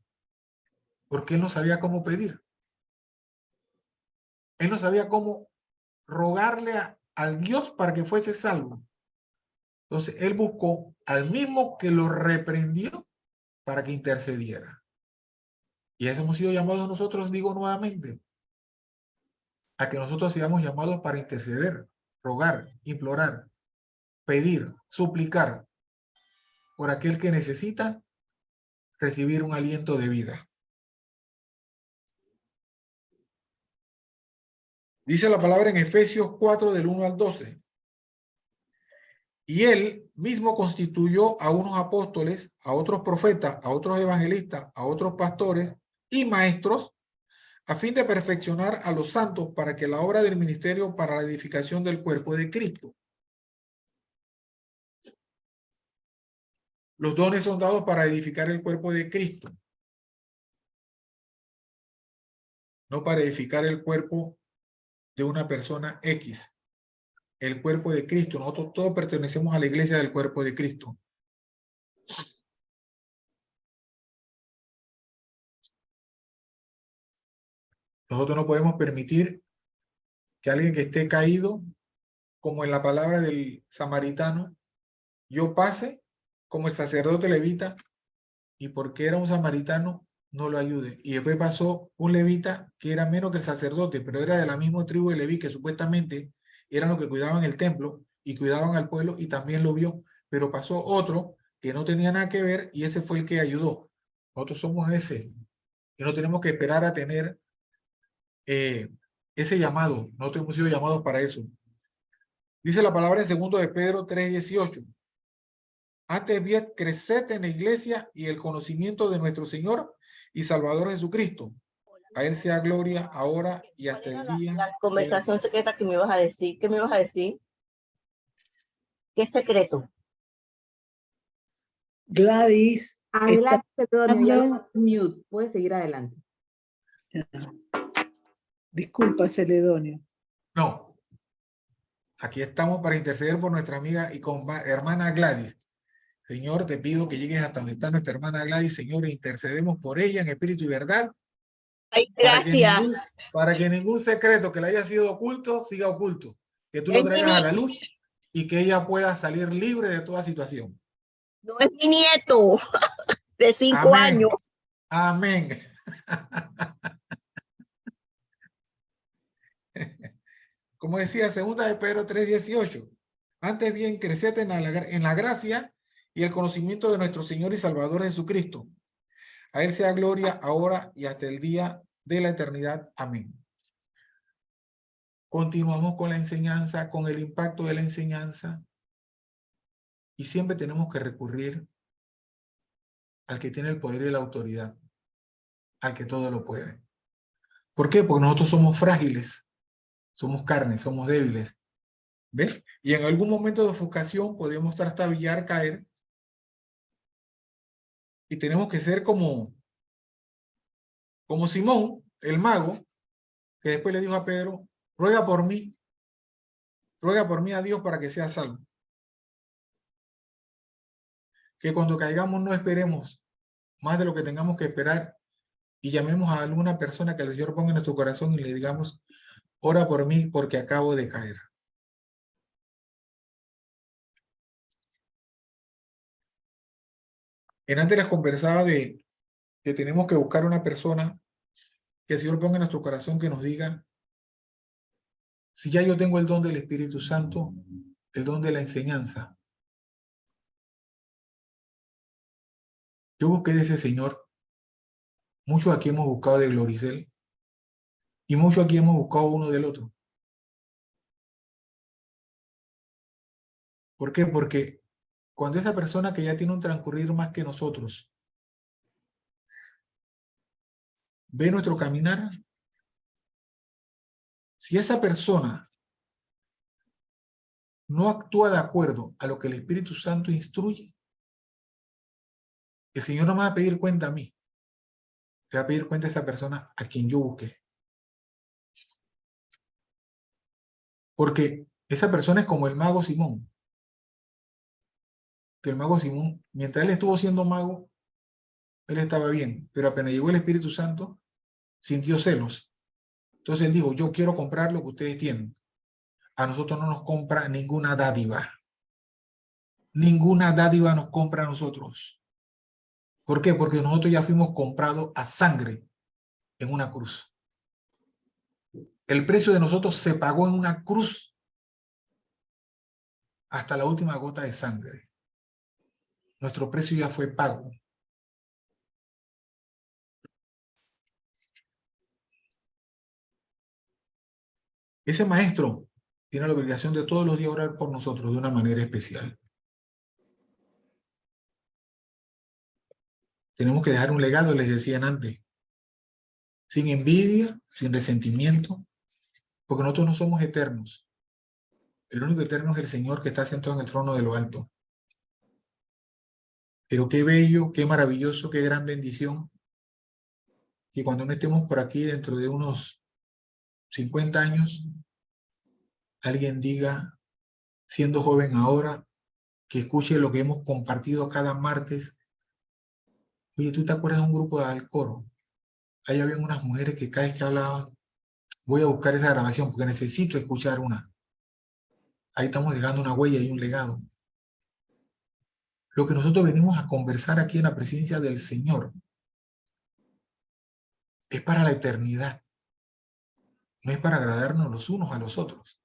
Porque él no sabía cómo pedir. Él no sabía cómo rogarle al Dios para que fuese salvo. Entonces, él buscó al mismo que lo reprendió para que intercediera. Y a eso hemos sido llamados nosotros, digo nuevamente, a que nosotros seamos llamados para interceder, rogar, implorar, pedir, suplicar por aquel que necesita recibir un aliento de vida. Dice la palabra en Efesios 4, del 1 al 12. Y él mismo constituyó a unos apóstoles, a otros profetas, a otros evangelistas, a otros pastores y maestros, a fin de perfeccionar a los santos para que la obra del ministerio para la edificación del cuerpo de Cristo. Los dones son dados para edificar el cuerpo de Cristo, no para edificar el cuerpo de una persona X. El cuerpo de Cristo. Nosotros todos pertenecemos a la iglesia del cuerpo de Cristo. Nosotros no podemos permitir que alguien que esté caído, como en la palabra del samaritano, yo pase como el sacerdote levita y porque era un samaritano no lo ayude. Y después pasó un levita que era menos que el sacerdote, pero era de la misma tribu de Leví, que supuestamente eran los que cuidaban el templo y cuidaban al pueblo, y también lo vio. Pero pasó otro que no tenía nada que ver y ese fue el que ayudó. Nosotros somos ese. Y no tenemos que esperar a tener ese llamado. Nosotros hemos sido llamados para eso. Dice la palabra en 2 de Pedro 3:18. Antes bien, creced en la iglesia y el conocimiento de nuestro Señor y Salvador Jesucristo. A él sea gloria ahora y hasta el día. La conversación secreta que me ibas a decir. ¿Qué me ibas a decir? ¿Qué secreto? Gladys. Adelante, Celedonio, ya dando- lo mute. Puedes seguir adelante. Disculpa, Celedonio. No. Aquí estamos para interceder por nuestra amiga y hermana Gladys. Señor, te pido que llegues hasta donde está nuestra hermana Gladys, Señor, e intercedemos por ella en espíritu y verdad, Ay, para que gracias. ningún secreto que le haya sido oculto siga oculto, que tú lo Es mi traigas a la luz y que ella pueda salir libre de toda situación. No es mi nieto de 5 Amén. años. Amén. Como decía, 2 de Pedro 3:18. Antes bien, creced en la gracia y el conocimiento de nuestro Señor y Salvador Jesucristo. A Él sea gloria ahora y hasta el día de la eternidad. Amén. Continuamos con la enseñanza, con el impacto de la enseñanza. Y siempre tenemos que recurrir al que tiene el poder y la autoridad, al que todo lo puede. ¿Por qué? Porque nosotros somos frágiles, somos carne, somos débiles. ¿Ves? Y en algún momento de ofuscación podemos trastabillar, caer, y tenemos que ser como Simón, el mago, que después le dijo a Pedro, ruega por mí a Dios para que sea salvo. Que cuando caigamos no esperemos más de lo que tengamos que esperar y llamemos a alguna persona que el Señor ponga en nuestro corazón y le digamos, ora por mí porque acabo de caer. En antes les conversaba de que tenemos que buscar una persona que el Señor ponga en nuestro corazón que nos diga, si ya yo tengo el don del Espíritu Santo, el don de la enseñanza. Yo busqué de ese Señor, muchos aquí hemos buscado de Gloricel, y muchos aquí hemos buscado uno del otro. ¿Por qué? Porque cuando esa persona que ya tiene un transcurrir más que nosotros ve nuestro caminar, si esa persona no actúa de acuerdo a lo que el Espíritu Santo instruye, el Señor no me va a pedir cuenta a mí, le va a pedir cuenta a esa persona a quien yo busqué. Porque esa persona es como el mago Simón. Que el mago Simón, mientras él estuvo siendo mago, él estaba bien, pero apenas llegó el Espíritu Santo, sintió celos. Entonces él dijo, yo quiero comprar lo que ustedes tienen. A nosotros no nos compra ninguna dádiva. Ninguna dádiva nos compra a nosotros. ¿Por qué? Porque nosotros ya fuimos comprados a sangre en una cruz. El precio de nosotros se pagó en una cruz hasta la última gota de sangre. Nuestro precio ya fue pago. Ese maestro tiene la obligación de todos los días orar por nosotros de una manera especial. Tenemos que dejar un legado, les decían antes, sin envidia, sin resentimiento, porque nosotros no somos eternos. El único eterno es el Señor que está sentado en el trono de lo alto. Pero qué bello, qué maravilloso, qué gran bendición que cuando no estemos por aquí dentro de unos 50 años, alguien diga, siendo joven ahora, que escuche lo que hemos compartido cada martes. Oye, ¿tú te acuerdas de un grupo de Alcoro? Ahí habían unas mujeres que cada vez que hablaban, voy a buscar esa grabación porque necesito escuchar una. Ahí estamos dejando una huella y un legado. Lo que nosotros venimos a conversar aquí en la presencia del Señor es para la eternidad. No es para agradarnos los unos a los otros.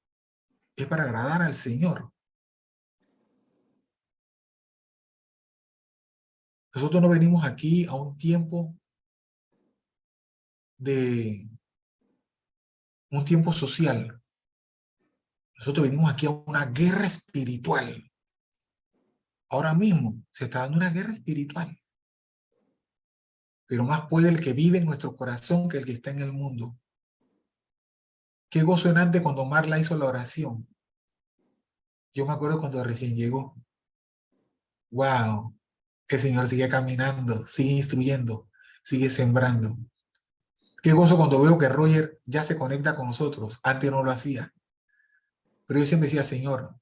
Es para agradar al Señor. Nosotros no venimos aquí a un tiempo social. Nosotros venimos aquí a una guerra espiritual. Ahora mismo se está dando una guerra espiritual. Pero más puede el que vive en nuestro corazón que el que está en el mundo. Qué gozo en antes cuando Marla hizo la oración. Yo me acuerdo cuando recién llegó. ¡Wow! El Señor sigue caminando, sigue instruyendo, sigue sembrando. Qué gozo cuando veo que Roger ya se conecta con nosotros. Antes no lo hacía. Pero yo siempre decía, Señor,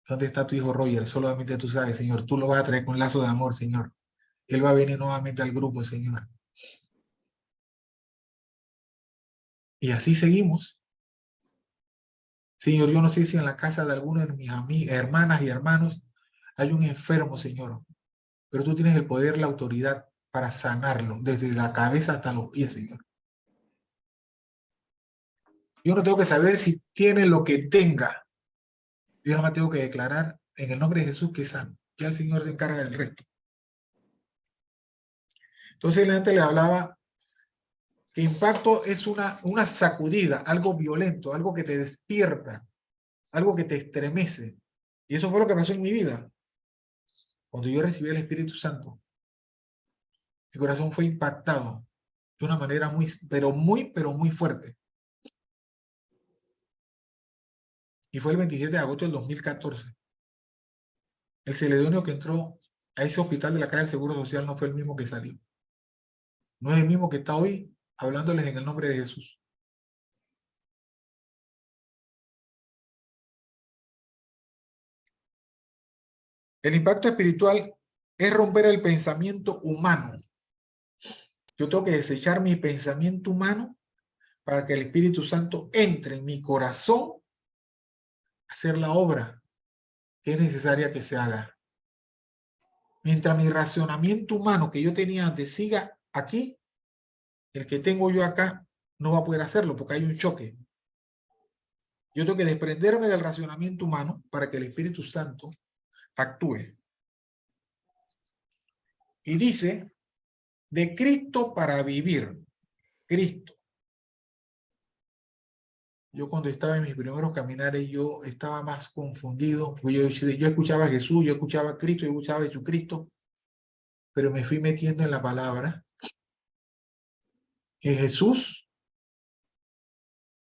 ¿Dónde está tu hijo Roger? Solamente tú sabes, Señor. Tú lo vas a traer con lazo de amor, Señor. Él va a venir nuevamente al grupo, Señor. Y así seguimos. Señor, yo no sé si en la casa de alguno de mis hermanas y hermanos hay un enfermo, Señor. Pero tú tienes el poder, la autoridad para sanarlo, desde la cabeza hasta los pies, Señor. Yo no tengo que saber si tiene lo que tenga. Yo no me tengo que declarar en el nombre de Jesús que es sano. Ya el Señor se encarga del resto. Entonces la gente le hablaba que impacto es una sacudida, algo violento, algo que te despierta, algo que te estremece. Y eso fue lo que pasó en mi vida. Cuando yo recibí el Espíritu Santo, mi corazón fue impactado de una manera pero muy fuerte. Y fue el 27 de agosto del 2014. El celedonio que entró a ese hospital de la Caja del Seguro Social no fue el mismo que salió. No es el mismo que está hoy hablándoles en el nombre de Jesús. El impacto espiritual es romper el pensamiento humano. Yo tengo que desechar mi pensamiento humano para que el Espíritu Santo entre en mi corazón a hacer la obra que es necesaria que se haga. Mientras mi racionamiento humano que yo tenía antes siga aquí, el que tengo yo acá no va a poder hacerlo porque hay un choque. Yo tengo que desprenderme del racionamiento humano para que el Espíritu Santo actúe. Y dice, de Cristo para vivir. Cristo. Yo cuando estaba en mis primeros caminares, yo estaba más confundido. Yo escuchaba a Jesús, yo escuchaba a Cristo, yo escuchaba a Jesucristo, pero me fui metiendo en la palabra. Que Jesús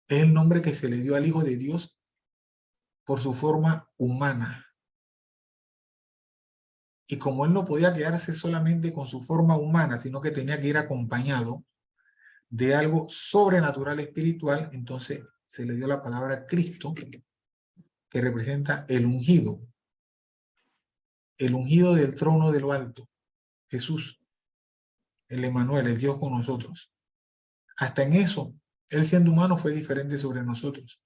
es el nombre que se le dio al Hijo de Dios por su forma humana. Y como él no podía quedarse solamente con su forma humana, sino que tenía que ir acompañado de algo sobrenatural espiritual, entonces se le dio la palabra Cristo, que representa el ungido del trono de lo alto, Jesús, el Emmanuel, el Dios con nosotros. Hasta en eso, él siendo humano fue diferente sobre nosotros.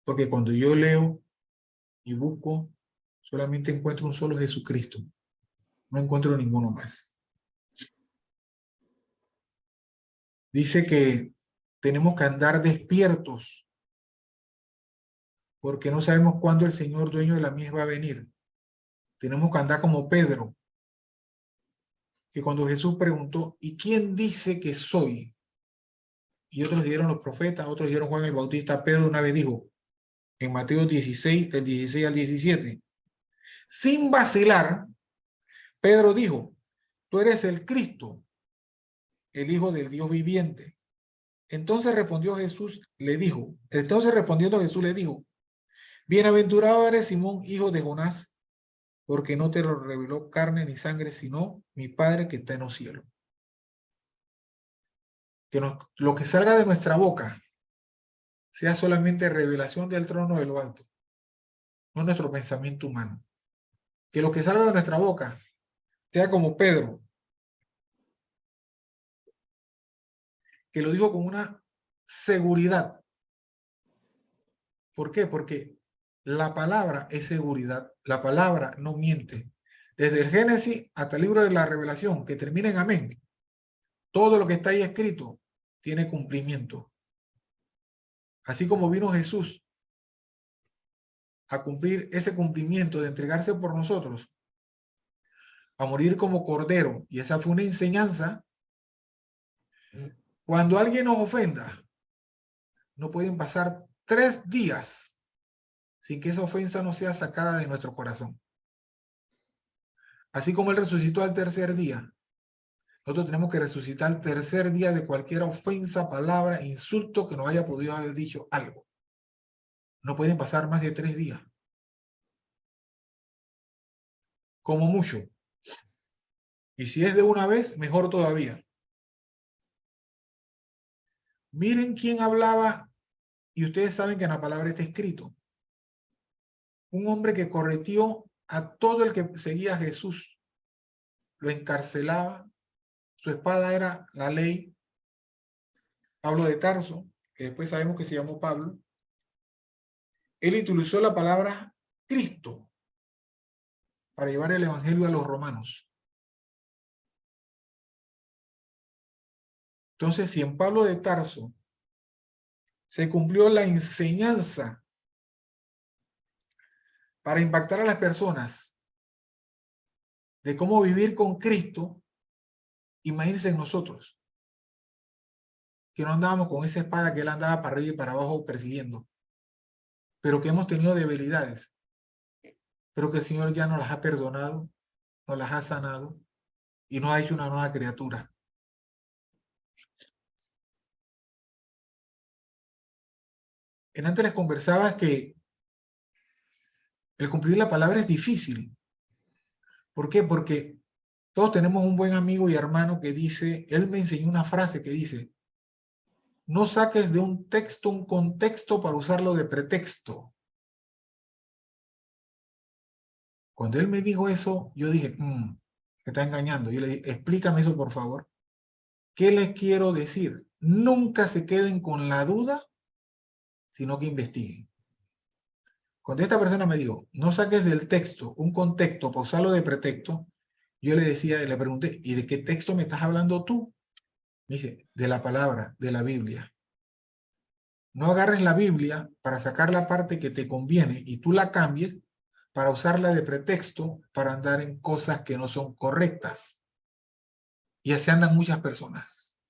Porque cuando yo leo y busco, solamente encuentro un solo Jesucristo. No encuentro ninguno más. Dice que tenemos que andar despiertos porque no sabemos cuándo el Señor dueño de la mies va a venir. Tenemos que andar como Pedro, que cuando Jesús preguntó, ¿y quién dice que soy? Y otros dijeron los profetas, otros dijeron Juan el Bautista. Pedro una vez dijo, en Mateo 16, del 16 al 17, sin vacilar, Pedro dijo, tú eres el Cristo, el Hijo del Dios viviente. Entonces respondiendo Jesús le dijo, bienaventurado eres Simón, hijo de Jonás, porque no te lo reveló carne ni sangre, sino mi Padre que está en los cielos. Que lo que salga de nuestra boca sea solamente revelación del trono de lo alto, no nuestro pensamiento humano. Que lo que salga de nuestra boca sea como Pedro, que lo dijo con una seguridad. ¿Por qué? Porque la palabra es seguridad, la palabra no miente. Desde el Génesis hasta el libro de la Revelación, que termina en amén, todo lo que está ahí escrito tiene cumplimiento. Así como vino Jesús a cumplir ese cumplimiento de entregarse por nosotros, a morir como cordero, y esa fue una enseñanza. Cuando alguien nos ofenda, no pueden pasar 3 días sin que esa ofensa no sea sacada de nuestro corazón. Así como Él resucitó al tercer día, nosotros tenemos que resucitar al tercer día de cualquier ofensa, palabra, insulto que nos haya podido haber dicho algo. No pueden pasar más de 3 días. Como mucho. Y si es de una vez, mejor todavía. Miren quién hablaba, y ustedes saben que en la palabra está escrito. un hombre que correteó a todo el que seguía a Jesús. Lo encarcelaba. Su espada era la ley. Pablo de Tarso, que después sabemos que se llamó Pablo. Él utilizó la palabra Cristo para llevar el evangelio a los romanos. Entonces, si en Pablo de Tarso se cumplió la enseñanza para impactar a las personas de cómo vivir con Cristo, imagínense en nosotros, que no andábamos con esa espada que él andaba para arriba y para abajo persiguiendo, pero que hemos tenido debilidades, pero que el Señor ya nos las ha perdonado, nos las ha sanado y nos ha hecho una nueva criatura. En antes les conversaba que el cumplir la palabra es difícil. ¿Por qué? Porque todos tenemos un buen amigo y hermano que dice, él me enseñó una frase que dice, no saques de un texto un contexto para usarlo de pretexto. Cuando él me dijo eso, yo dije, me está engañando. Yo le dije, explícame eso, por favor. ¿Qué les quiero decir? Nunca se queden con la duda, sino que investiguen. Cuando esta persona me dijo, no saques del texto un contexto para usarlo de pretexto, yo le decía, le pregunté, ¿y de qué texto me estás hablando tú? Me dice, de la palabra, de la Biblia. No agarres la Biblia para sacar la parte que te conviene y tú la cambies para usarla de pretexto para andar en cosas que no son correctas. Y así andan muchas personas.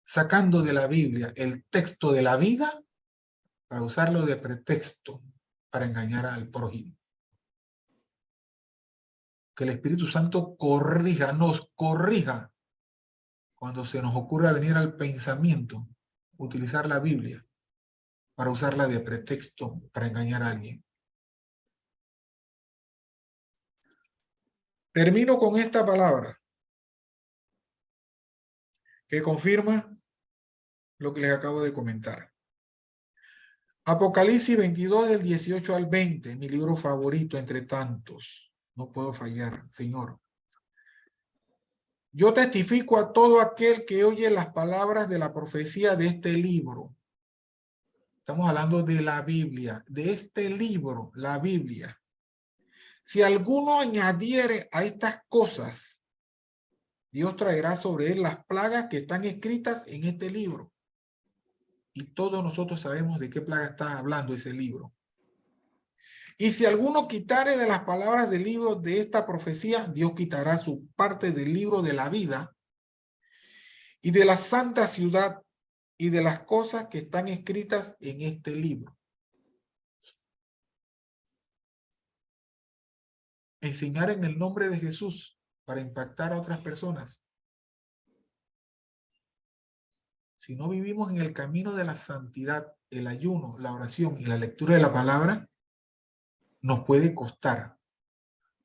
Sacando de la Biblia el texto de la vida para usarlo de pretexto para engañar al prójimo. Que el Espíritu Santo corrija, nos corrija cuando se nos ocurra venir al pensamiento, utilizar la Biblia para usarla de pretexto para engañar a alguien. Termino con esta palabra que confirma lo que les acabo de comentar. Apocalipsis 22 del 18 al 20, mi libro favorito entre tantos. No puedo fallar, Señor. Yo testifico a todo aquel que oye las palabras de la profecía de este libro. Estamos hablando de la Biblia, de este libro, la Biblia. Si alguno añadiere a estas cosas, Dios traerá sobre él las plagas que están escritas en este libro. Y todos nosotros sabemos de qué plaga está hablando ese libro. Y si alguno quitare de las palabras del libro de esta profecía, Dios quitará su parte del libro de la vida y de la santa ciudad y de las cosas que están escritas en este libro. Enseñar en el nombre de Jesús para impactar a otras personas. Si no vivimos en el camino de la santidad, el ayuno, la oración y la lectura de la palabra, nos puede costar.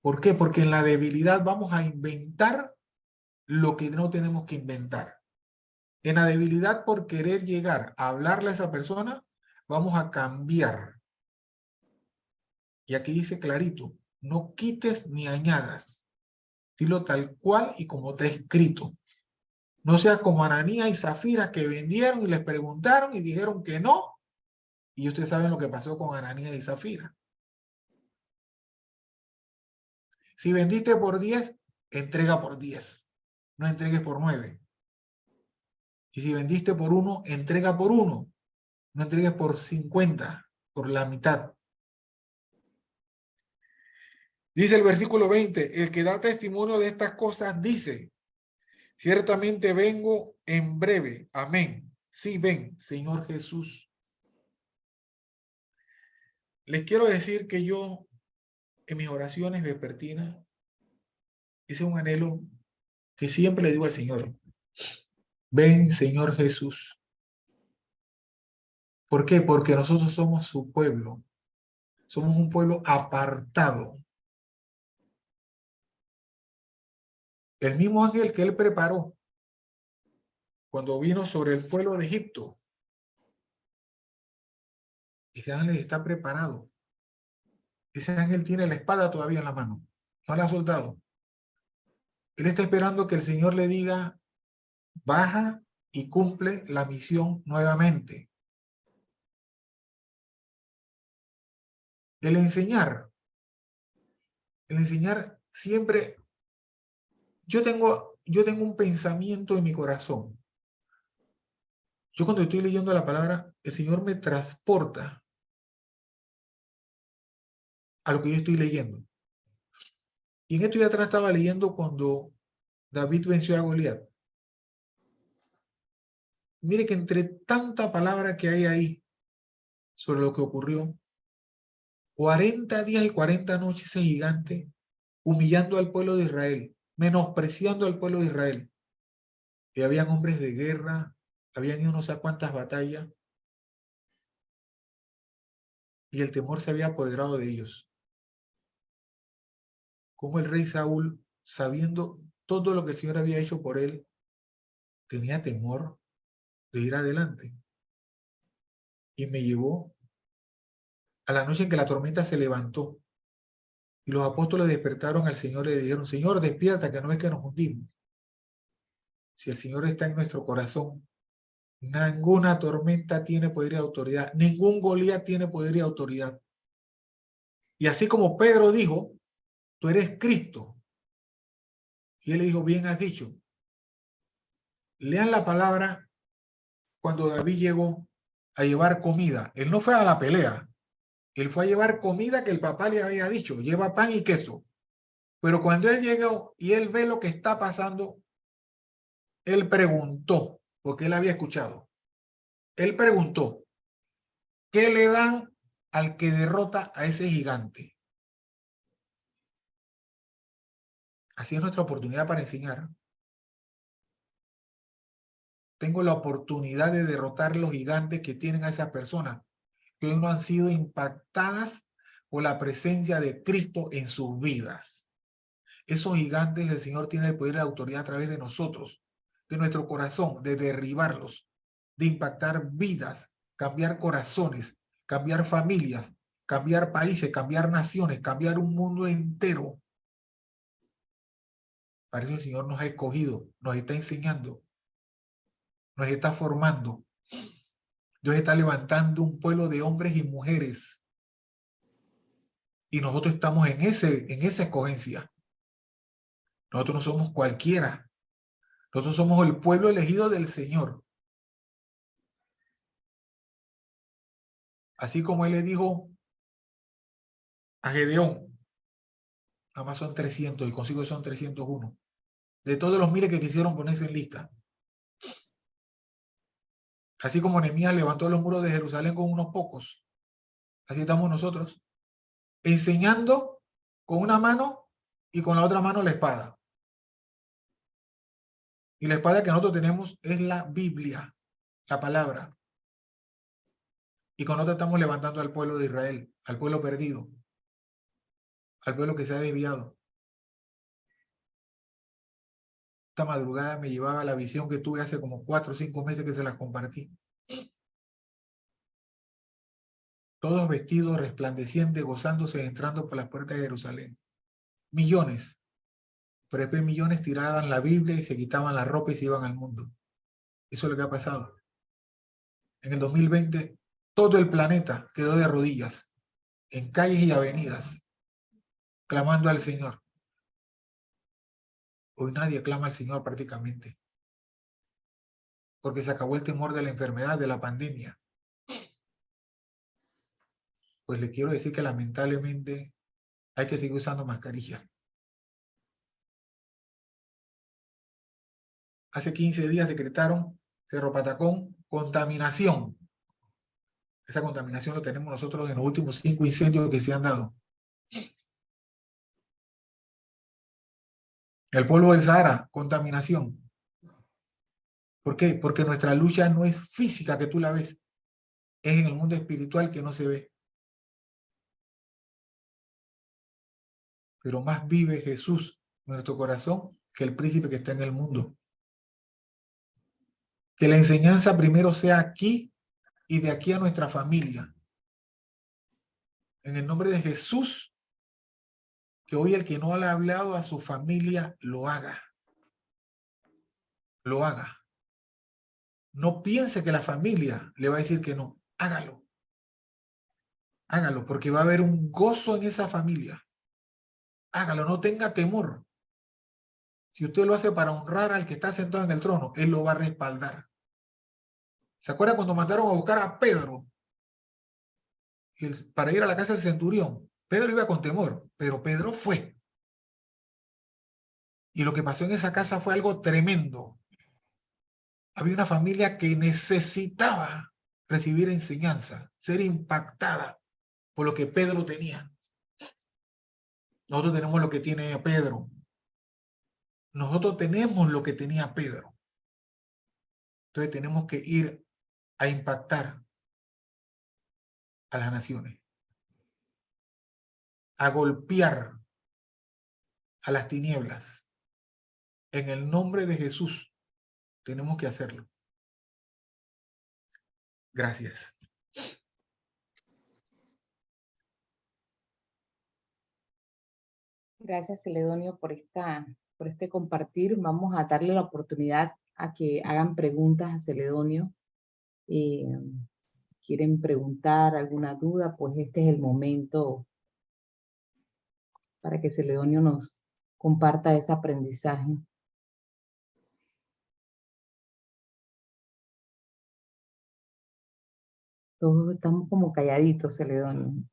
¿Por qué? Porque en la debilidad vamos a inventar lo que no tenemos que inventar. En la debilidad por querer llegar a hablarle a esa persona, vamos a cambiar. Y aquí dice clarito, no quites ni añadas. Dilo tal cual y como está escrito. No seas como Ananías y Zafira que vendieron y les preguntaron y dijeron que no. Y ustedes saben lo que pasó con Ananías y Zafira. Si vendiste por 10, entrega por 10. No entregues por 9. Y si vendiste por 1, entrega por 1. No entregues por 50, por la mitad. Dice el versículo 20, el que da testimonio de estas cosas dice, ciertamente vengo en breve. Amén. Sí, ven, Señor Jesús. Les quiero decir que yo, en mis oraciones vespertinas, hice un anhelo que siempre le digo al Señor. Ven, Señor Jesús. ¿Por qué? Porque nosotros somos su pueblo. Somos un pueblo apartado. El mismo ángel que él preparó cuando vino sobre el pueblo de Egipto Ese ángel está preparado. Ese ángel tiene la espada todavía en la mano. No la ha soltado. Él está esperando que el Señor le diga, baja y cumple la misión nuevamente. El enseñar siempre, yo tengo un pensamiento en mi corazón. Yo cuando estoy leyendo la palabra, el Señor me transporta a lo que yo estoy leyendo. Y en esto ya atrás estaba leyendo cuando David venció a Goliat. Mire que entre tanta palabra que hay ahí sobre lo que ocurrió, 40 días y 40 noches ese gigante humillando al pueblo de Israel, menospreciando al pueblo de Israel. Y habían hombres de guerra, habían ido no sé cuántas batallas, y el temor se había apoderado de ellos. Como el rey Saúl, sabiendo todo lo que el Señor había hecho por él, tenía temor de ir adelante. Y me llevó a la noche en que la tormenta se levantó. Y los apóstoles despertaron al Señor y le dijeron, Señor, despierta, que no es que nos hundimos. Si el Señor está en nuestro corazón, ninguna tormenta tiene poder y autoridad, ningún Goliat tiene poder y autoridad. Y así como Pedro dijo, tú eres Cristo. Y él le dijo, bien has dicho. Lean la palabra cuando David llegó a llevar comida. Él no fue a la pelea. Él fue a llevar comida que el papá le había dicho, lleva pan y queso. Pero cuando él llegó y él ve lo que está pasando, él preguntó, porque él había escuchado. Él preguntó, ¿qué le dan al que derrota a ese gigante? Así es nuestra oportunidad para enseñar. Tengo la oportunidad de derrotar los gigantes que tienen a esas personas que hoy no han sido impactadas por la presencia de Cristo en sus vidas. Esos gigantes, el Señor tiene el poder y la autoridad a través de nosotros, de nuestro corazón, de derribarlos, de impactar vidas, cambiar corazones, cambiar familias, cambiar países, cambiar naciones, cambiar un mundo entero. Para eso el Señor nos ha escogido, nos está enseñando, nos está formando. Dios está levantando un pueblo de hombres y mujeres. Y nosotros estamos en esa escogencia. Nosotros no somos cualquiera. Nosotros somos el pueblo elegido del Señor. Así como él le dijo a Gedeón, nada más son 300 y consigo son 301. De todos los miles que quisieron ponerse en lista. Así como Nehemías levantó los muros de Jerusalén con unos pocos. Así estamos nosotros. Enseñando con una mano y con la otra mano la espada. Y la espada que nosotros tenemos es la Biblia, la palabra. Y con otra estamos levantando al pueblo de Israel, al pueblo perdido, al pueblo que se ha desviado. Esta madrugada me llevaba a la visión que tuve hace como 4 o 5 meses que se las compartí. Todos vestidos, resplandecientes, gozándose, entrando por las puertas de Jerusalén. Millones. Pero después millones tiraban la Biblia y se quitaban la ropa y se iban al mundo. Eso es lo que ha pasado. En el 2020, todo el planeta quedó de rodillas, en calles y avenidas, clamando al Señor. Hoy nadie clama al Señor prácticamente, porque se acabó el temor de la enfermedad, de la pandemia. Pues le quiero decir que lamentablemente hay que seguir usando mascarilla. Hace 15 días decretaron, Cerro Patacón, contaminación. Esa contaminación lo tenemos nosotros en los últimos 5 incendios que se han dado. El polvo del Sahara, contaminación. ¿Por qué? Porque nuestra lucha no es física que tú la ves, es en el mundo espiritual que no se ve. Pero más vive Jesús en nuestro corazón que el príncipe que está en el mundo. Que la enseñanza primero sea aquí y de aquí a nuestra familia. en el nombre de Jesús, que hoy el que no le ha hablado a su familia lo haga. Lo haga. No piense que la familia le va a decir que no. Hágalo. Hágalo, porque va a haber un gozo en esa familia. Hágalo, no tenga temor. Si usted lo hace para honrar al que está sentado en el trono, Él lo va a respaldar. ¿Se acuerda cuando mandaron a buscar a Pedro para ir a la casa del centurión? Pedro iba con temor, pero Pedro fue. Y lo que pasó en esa casa fue algo tremendo. Había una familia que necesitaba recibir enseñanza, ser impactada por lo que Pedro tenía. Nosotros tenemos lo que tiene Pedro. Nosotros tenemos lo que tenía Pedro. Entonces tenemos que ir a impactar a las naciones, a golpear a las tinieblas. En el nombre de Jesús tenemos que hacerlo. Gracias. Gracias, Celedonio, por este compartir. Vamos a darle la oportunidad a que hagan preguntas a Celedonio. ¿Quieren preguntar alguna duda? Pues este es el momento para que Celedonio nos comparta ese aprendizaje. Todos estamos como calladitos, Celedonio.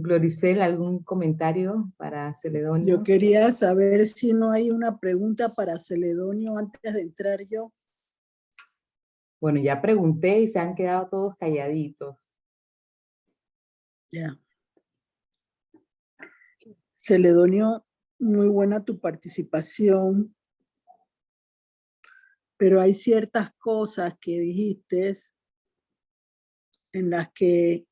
Gloricel, ¿algún comentario para Celedonio? Yo quería saber si no hay una pregunta para Celedonio antes de entrar yo. Bueno, ya pregunté y se han quedado todos calladitos. Ya. Celedonio, muy buena tu participación, pero hay ciertas cosas que dijiste en las que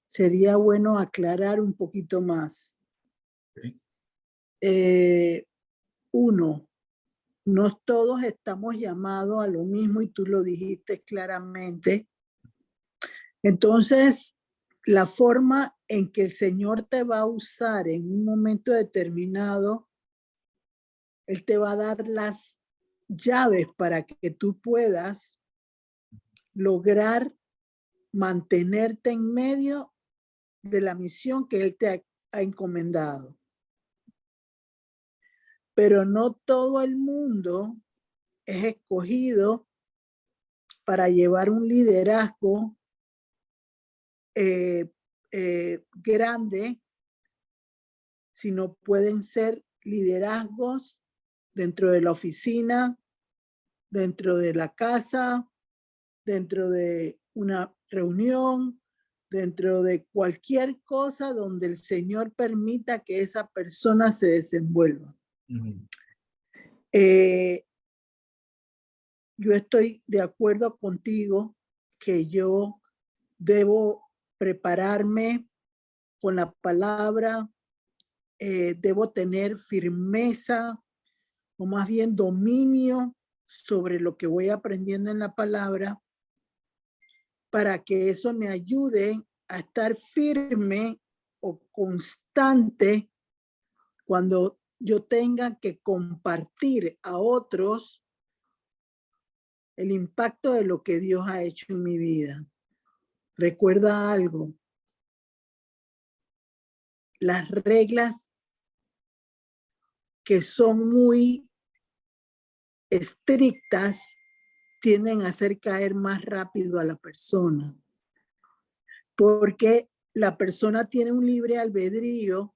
sería bueno aclarar un poquito más. Sí. Uno, no todos estamos llamados a lo mismo y tú lo dijiste claramente. Entonces, la forma en que el Señor te va a usar en un momento determinado, Él te va a dar las llaves para que tú puedas lograr mantenerte en medio de la misión que Él te ha encomendado. Pero no todo el mundo es escogido para llevar un liderazgo grande, sino pueden ser liderazgos dentro de la oficina, dentro de la casa, dentro de una reunión, dentro de cualquier cosa donde el Señor permita que esa persona se desenvuelva. Yo estoy de acuerdo contigo que yo debo prepararme con la palabra, debo tener firmeza o más bien dominio sobre lo que voy aprendiendo en la palabra para que eso me ayude a estar firme o constante cuando yo tenga que compartir a otros el impacto de lo que Dios ha hecho en mi vida. Recuerda algo, las reglas que son muy estrictas tienden a hacer caer más rápido a la persona, porque la persona tiene un libre albedrío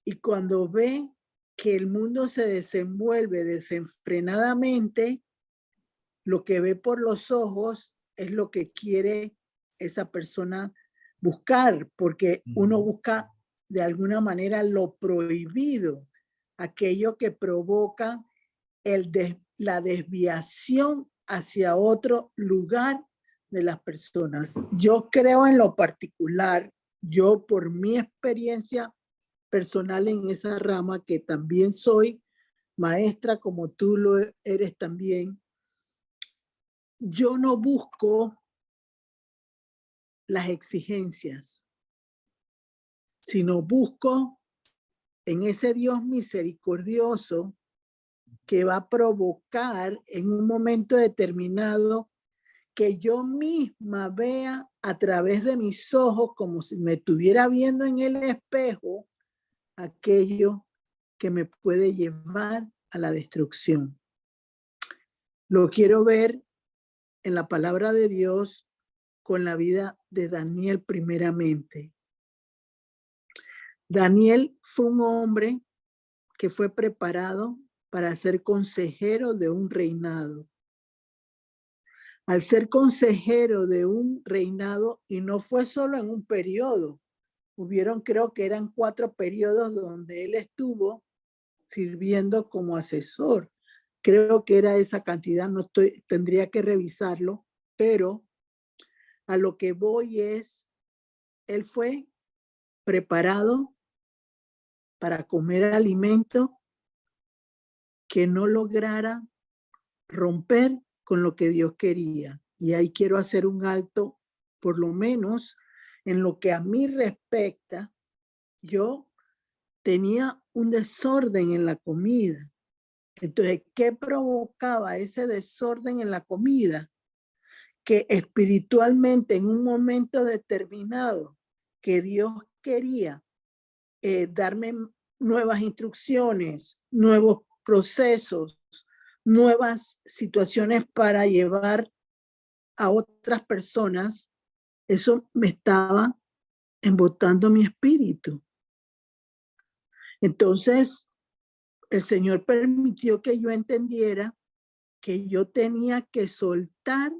y cuando ve que el mundo se desenvuelve desenfrenadamente, lo que ve por los ojos es lo que quiere esa persona buscar, porque uno busca de alguna manera lo prohibido, aquello que provoca la desviación hacia otro lugar de las personas. Yo creo en lo particular, yo por mi experiencia personal en esa rama, que también soy maestra como tú lo eres también, yo no busco las exigencias, sino busco en ese Dios misericordioso que va a provocar en un momento determinado que yo misma vea a través de mis ojos, como si me estuviera viendo en el espejo, aquello que me puede llevar a la destrucción. Lo quiero ver en la palabra de Dios con la vida de Daniel primeramente. Daniel fue un hombre que fue preparado para ser consejero de un reinado. Al ser consejero de un reinado, y no fue solo en un periodo, hubieron, creo que eran 4 periodos donde él estuvo sirviendo como asesor. Creo que era esa cantidad, tendría que revisarlo, pero a lo que voy es, él fue preparado para comer alimento que no lograra romper con lo que Dios quería. Y ahí quiero hacer un alto, por lo menos en lo que a mí respecta. Yo tenía un desorden en la comida. Entonces, ¿qué provocaba ese desorden en la comida? Que espiritualmente en un momento determinado que Dios quería darme nuevas instrucciones, nuevos procesos, nuevas situaciones para llevar a otras personas, eso me estaba embotando mi espíritu. Entonces, el Señor permitió que yo entendiera que yo tenía que soltar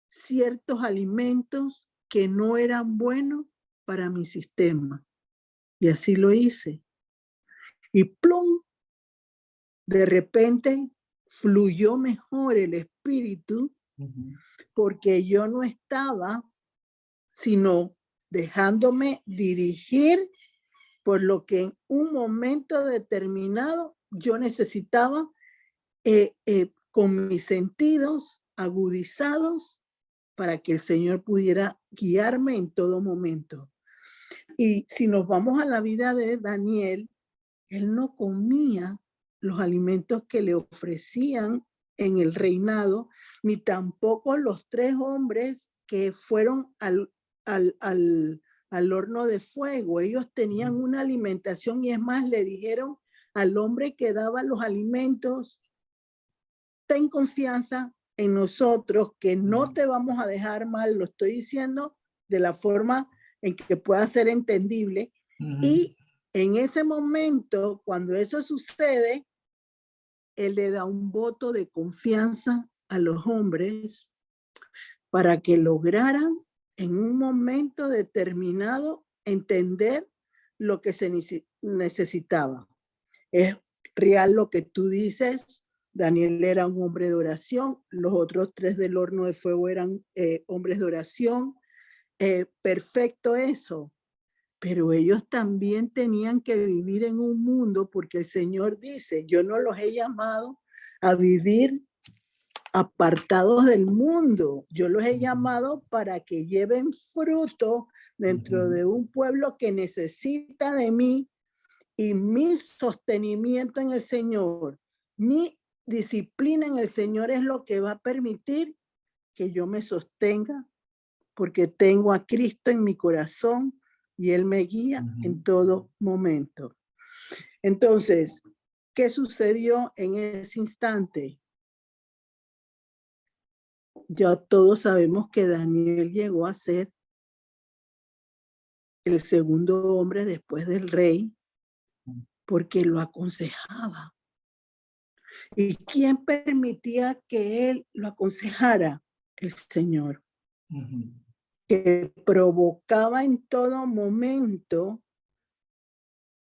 ciertos alimentos que no eran buenos para mi sistema. Y así lo hice. Y plum, de repente fluyó mejor el espíritu porque yo no estaba sino dejándome dirigir por lo que en un momento determinado yo necesitaba con mis sentidos agudizados para que el Señor pudiera guiarme en todo momento. Y si nos vamos a la vida de Daniel, él no comía los alimentos que le ofrecían en el reinado, ni tampoco los 3 hombres que fueron al horno de fuego. Ellos tenían una alimentación y es más, le dijeron al hombre que daba los alimentos: ten confianza en nosotros, que no te vamos a dejar mal. Lo estoy diciendo de la forma en que pueda ser entendible. Y en ese momento, cuando eso sucede, él le da un voto de confianza a los hombres para que lograran en un momento determinado entender lo que se necesitaba. Es real lo que tú dices. Daniel era un hombre de oración, los otros 3 del horno de fuego eran hombres de oración. Perfecto eso, pero ellos también tenían que vivir en un mundo, porque el Señor dice: yo no los he llamado a vivir apartados del mundo, yo los he llamado para que lleven fruto dentro de un pueblo que necesita de mí, y mi sostenimiento en el Señor, mi disciplina en el Señor es lo que va a permitir que yo me sostenga, porque tengo a Cristo en mi corazón y Él me guía en todo momento. Entonces, ¿qué sucedió en ese instante? Ya todos sabemos que Daniel llegó a ser el segundo hombre después del rey, porque lo aconsejaba. ¿Y quién permitía que él lo aconsejara? El Señor. Que provocaba en todo momento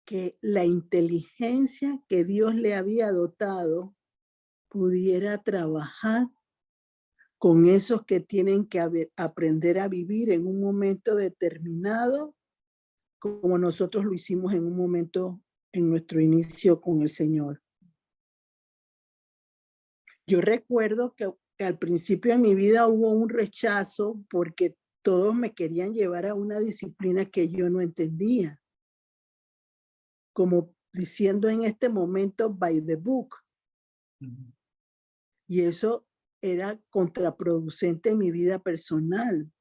que la inteligencia que Dios le había dotado pudiera trabajar con esos que tienen que aprender a vivir en un momento determinado, como nosotros lo hicimos en un momento en nuestro inicio con el Señor. Yo recuerdo que al principio de mi vida hubo un rechazo porque todos me querían llevar a una disciplina que yo no entendía. como diciendo en este momento, by the book. Y eso era contraproducente en mi vida personal.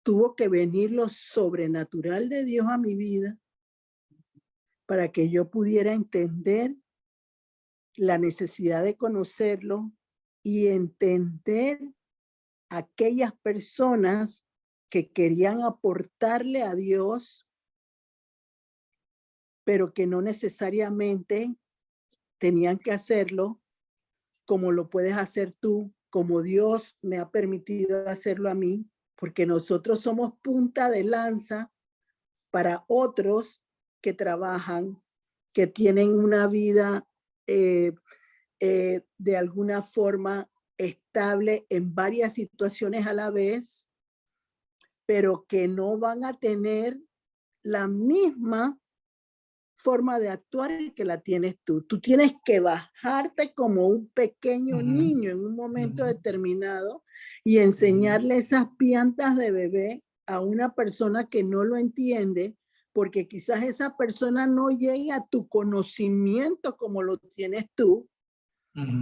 Tuvo que venir lo sobrenatural de Dios a mi vida para que yo pudiera entender la necesidad de conocerlo y entender aquellas personas que querían aportarle a Dios, pero que no necesariamente tenían que hacerlo como lo puedes hacer tú, como Dios me ha permitido hacerlo a mí, porque nosotros somos punta de lanza para otros que trabajan, que tienen una vida de alguna forma estable en varias situaciones a la vez, pero que no van a tener la misma forma de actuar que la tienes tú. Tú tienes que bajarte como un pequeño niño en un momento determinado y enseñarle esas piantas de bebé a una persona que no lo entiende, porque quizás esa persona no llegue a tu conocimiento como lo tienes tú,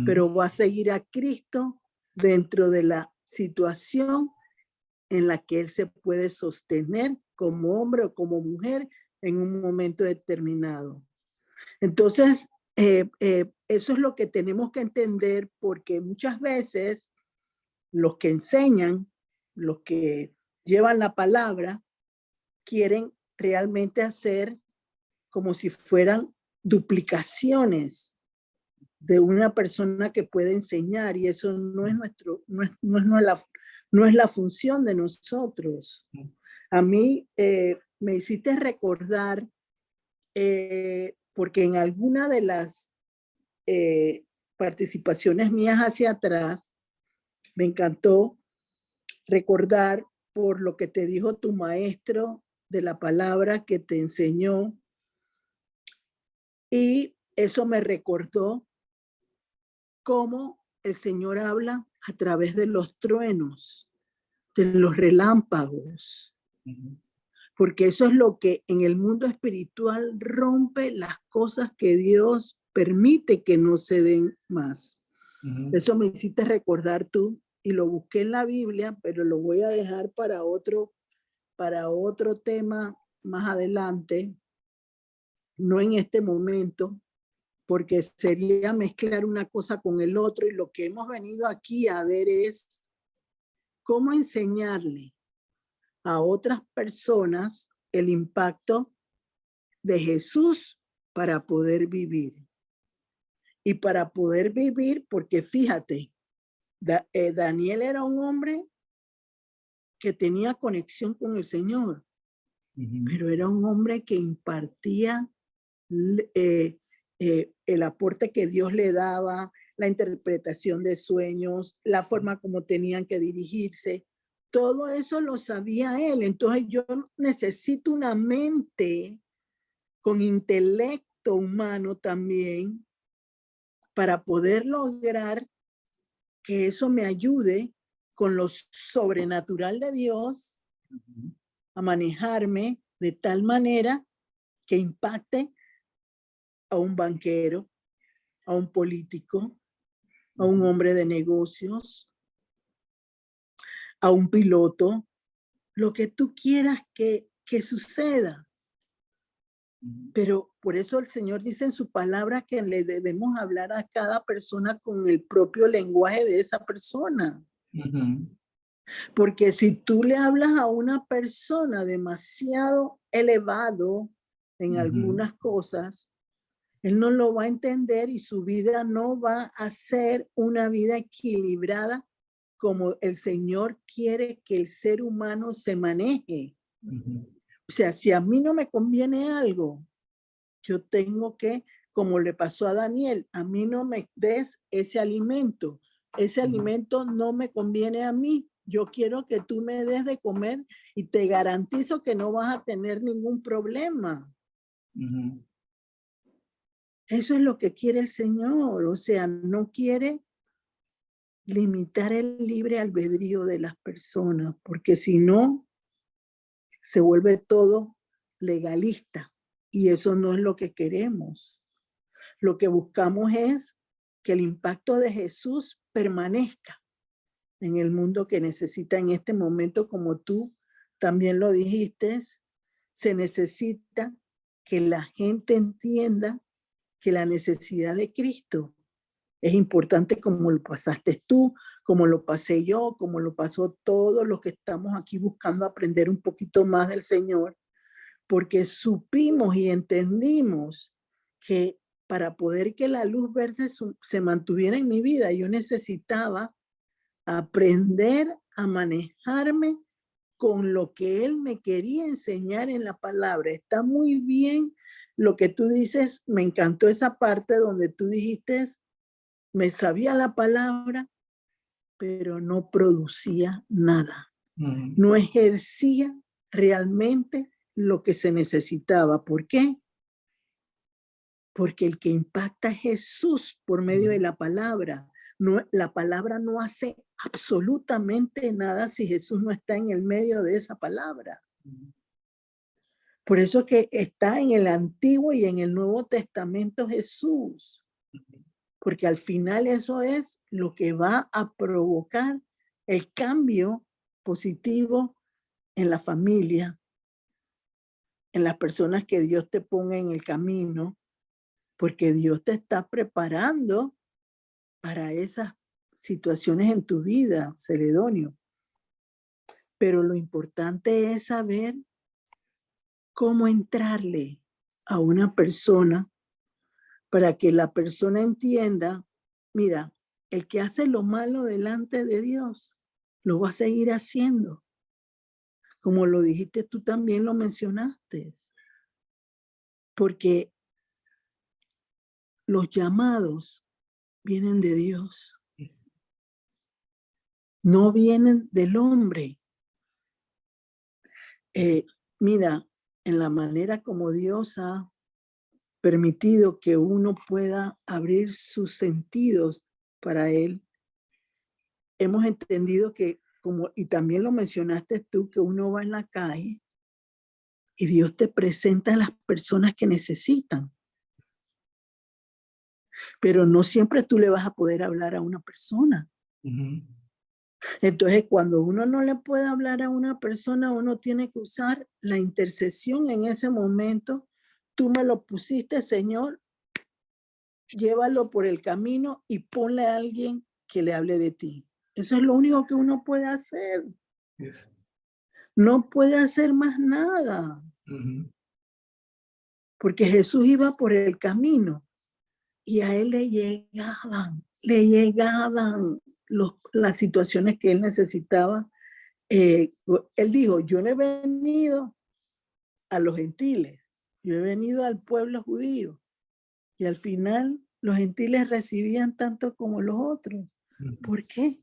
pero va a seguir a Cristo dentro de la situación en la que él se puede sostener como hombre o como mujer en un momento determinado. Entonces, eso es lo que tenemos que entender, porque muchas veces los que enseñan, los que llevan la palabra, quieren realmente hacer como si fueran duplicaciones de una persona que puede enseñar, y eso no es no es la función de nosotros. A mí me hiciste recordar, porque en alguna de las participaciones mías hacia atrás, me encantó recordar por lo que te dijo tu maestro de la palabra que te enseñó, y eso me recordó cómo el Señor habla a través de los truenos, de los relámpagos, porque eso es lo que en el mundo espiritual rompe las cosas que Dios permite que no se den más. Eso me hiciste recordar tú, y lo busqué en la Biblia, pero lo voy a dejar para otro tema más adelante, no en este momento, porque sería mezclar una cosa con el otro, y lo que hemos venido aquí a ver es cómo enseñarle a otras personas el impacto de Jesús para poder vivir. Y para poder vivir, porque fíjate, Daniel era un hombre que tenía conexión con el Señor, pero era un hombre que impartía el aporte que Dios le daba, la interpretación de sueños, la forma como tenían que dirigirse. Todo eso lo sabía él. Entonces yo necesito una mente con intelecto humano también para poder lograr que eso me ayude con lo sobrenatural de Dios a manejarme de tal manera que impacte a un banquero, a un político, a un hombre de negocios, a un piloto, lo que tú quieras que suceda. Pero por eso el Señor dice en su palabra que le debemos hablar a cada persona con el propio lenguaje de esa persona. Porque si tú le hablas a una persona demasiado elevado en algunas cosas, él no lo va a entender y su vida no va a ser una vida equilibrada como el Señor quiere que el ser humano se maneje. O sea, si a mí no me conviene algo, yo tengo que, como le pasó a Daniel, a mí no me des ese alimento. Ese alimento no me conviene a mí. Yo quiero que tú me des de comer y te garantizo que no vas a tener ningún problema. Eso es lo que quiere el Señor. O sea, no quiere limitar el libre albedrío de las personas, porque si no, se vuelve todo legalista. Y eso no es lo que queremos. Lo que buscamos es que el impacto de Jesús permanezca en el mundo que necesita en este momento, como tú también lo dijiste. Se necesita que la gente entienda que la necesidad de Cristo es importante, como lo pasaste tú, como lo pasé yo, como lo pasó todos los que estamos aquí buscando aprender un poquito más del Señor, porque supimos y entendimos que para poder que la luz verde se mantuviera en mi vida, yo necesitaba aprender a manejarme con lo que Él me quería enseñar en la palabra. Está muy bien lo que tú dices, me encantó esa parte donde tú dijiste, me sabía la palabra, pero no producía nada. No ejercía realmente lo que se necesitaba. ¿Por qué? Porque el que impacta es Jesús por medio de la palabra. No, la palabra no hace absolutamente nada si Jesús no está en el medio de esa palabra. Por eso que está en el Antiguo y en el Nuevo Testamento Jesús. Porque al final eso es lo que va a provocar el cambio positivo en la familia, en las personas que Dios te ponga en el camino, porque Dios te está preparando para esas situaciones en tu vida, Celedonio. Pero lo importante es saber cómo entrarle a una persona para que la persona entienda, mira, el que hace lo malo delante de Dios, lo va a seguir haciendo. Como lo dijiste, tú también lo mencionaste. Porque los llamados vienen de Dios. No vienen del hombre. Mira, en la manera como Dios ha permitido que uno pueda abrir sus sentidos para Él, hemos entendido que, como, y también lo mencionaste tú, que uno va en la calle y Dios te presenta a las personas que necesitan. Pero no siempre tú le vas a poder hablar a una persona. Entonces, cuando uno no le puede hablar a una persona, uno tiene que usar la intercesión en ese momento. Tú me lo pusiste, Señor, llévalo por el camino y ponle a alguien que le hable de ti. Eso es lo único que uno puede hacer. Yes. No puede hacer más nada. Porque Jesús iba por el camino y a él le llegaban las situaciones que él necesitaba. Él dijo, yo no he venido a los gentiles, yo he venido al pueblo judío. Y al final los gentiles recibían tanto como los otros. ¿Por qué?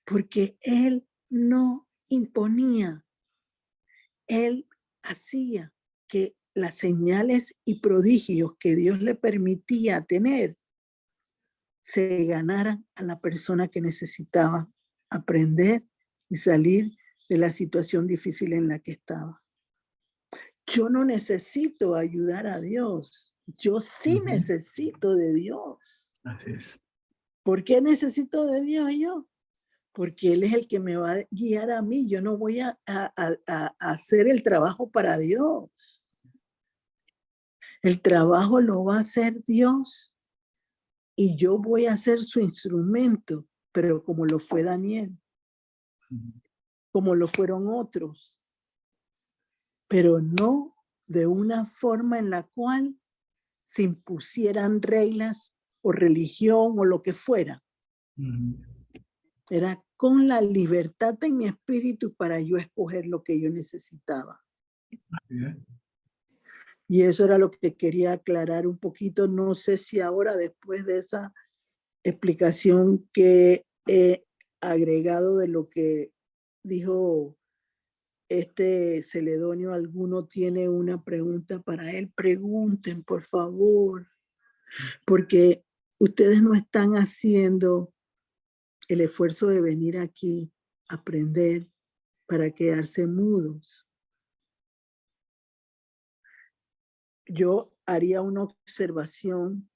Porque él no imponía. Él hacía que las señales y prodigios que Dios le permitía tener se ganaran a la persona que necesitaba aprender y salir de la situación difícil en la que estaba. Yo no necesito ayudar a Dios. Yo sí necesito de Dios. Así es. ¿Por qué necesito de Dios yo? Porque Él es el que me va a guiar a mí. Yo no voy a hacer el trabajo para Dios. El trabajo lo va a hacer Dios y yo voy a ser su instrumento, pero como lo fue Daniel, como lo fueron otros, pero no de una forma en la cual se impusieran reglas o religión o lo que fuera. Era con la libertad en mi espíritu para yo escoger lo que yo necesitaba. Y eso era lo que quería aclarar un poquito. No sé si ahora, después de esa explicación que he agregado de lo que dijo Celedonio, alguno tiene una pregunta para él. Pregunten, por favor, porque ustedes no están haciendo el esfuerzo de venir aquí a aprender para quedarse mudos. yo haría una observación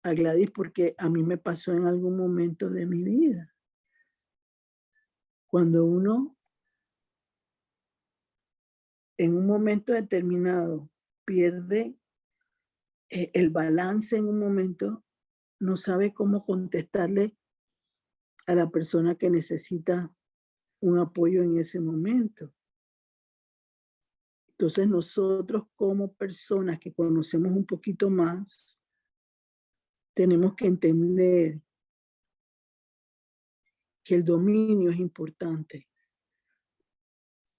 a Gladys porque a mí me pasó en algún momento de mi vida. Cuando uno en un momento determinado pierde el balance en un momento, no sabe cómo contestarle a la persona que necesita un apoyo en ese momento. Entonces nosotros como personas que conocemos un poquito más, tenemos que entender que el dominio es importante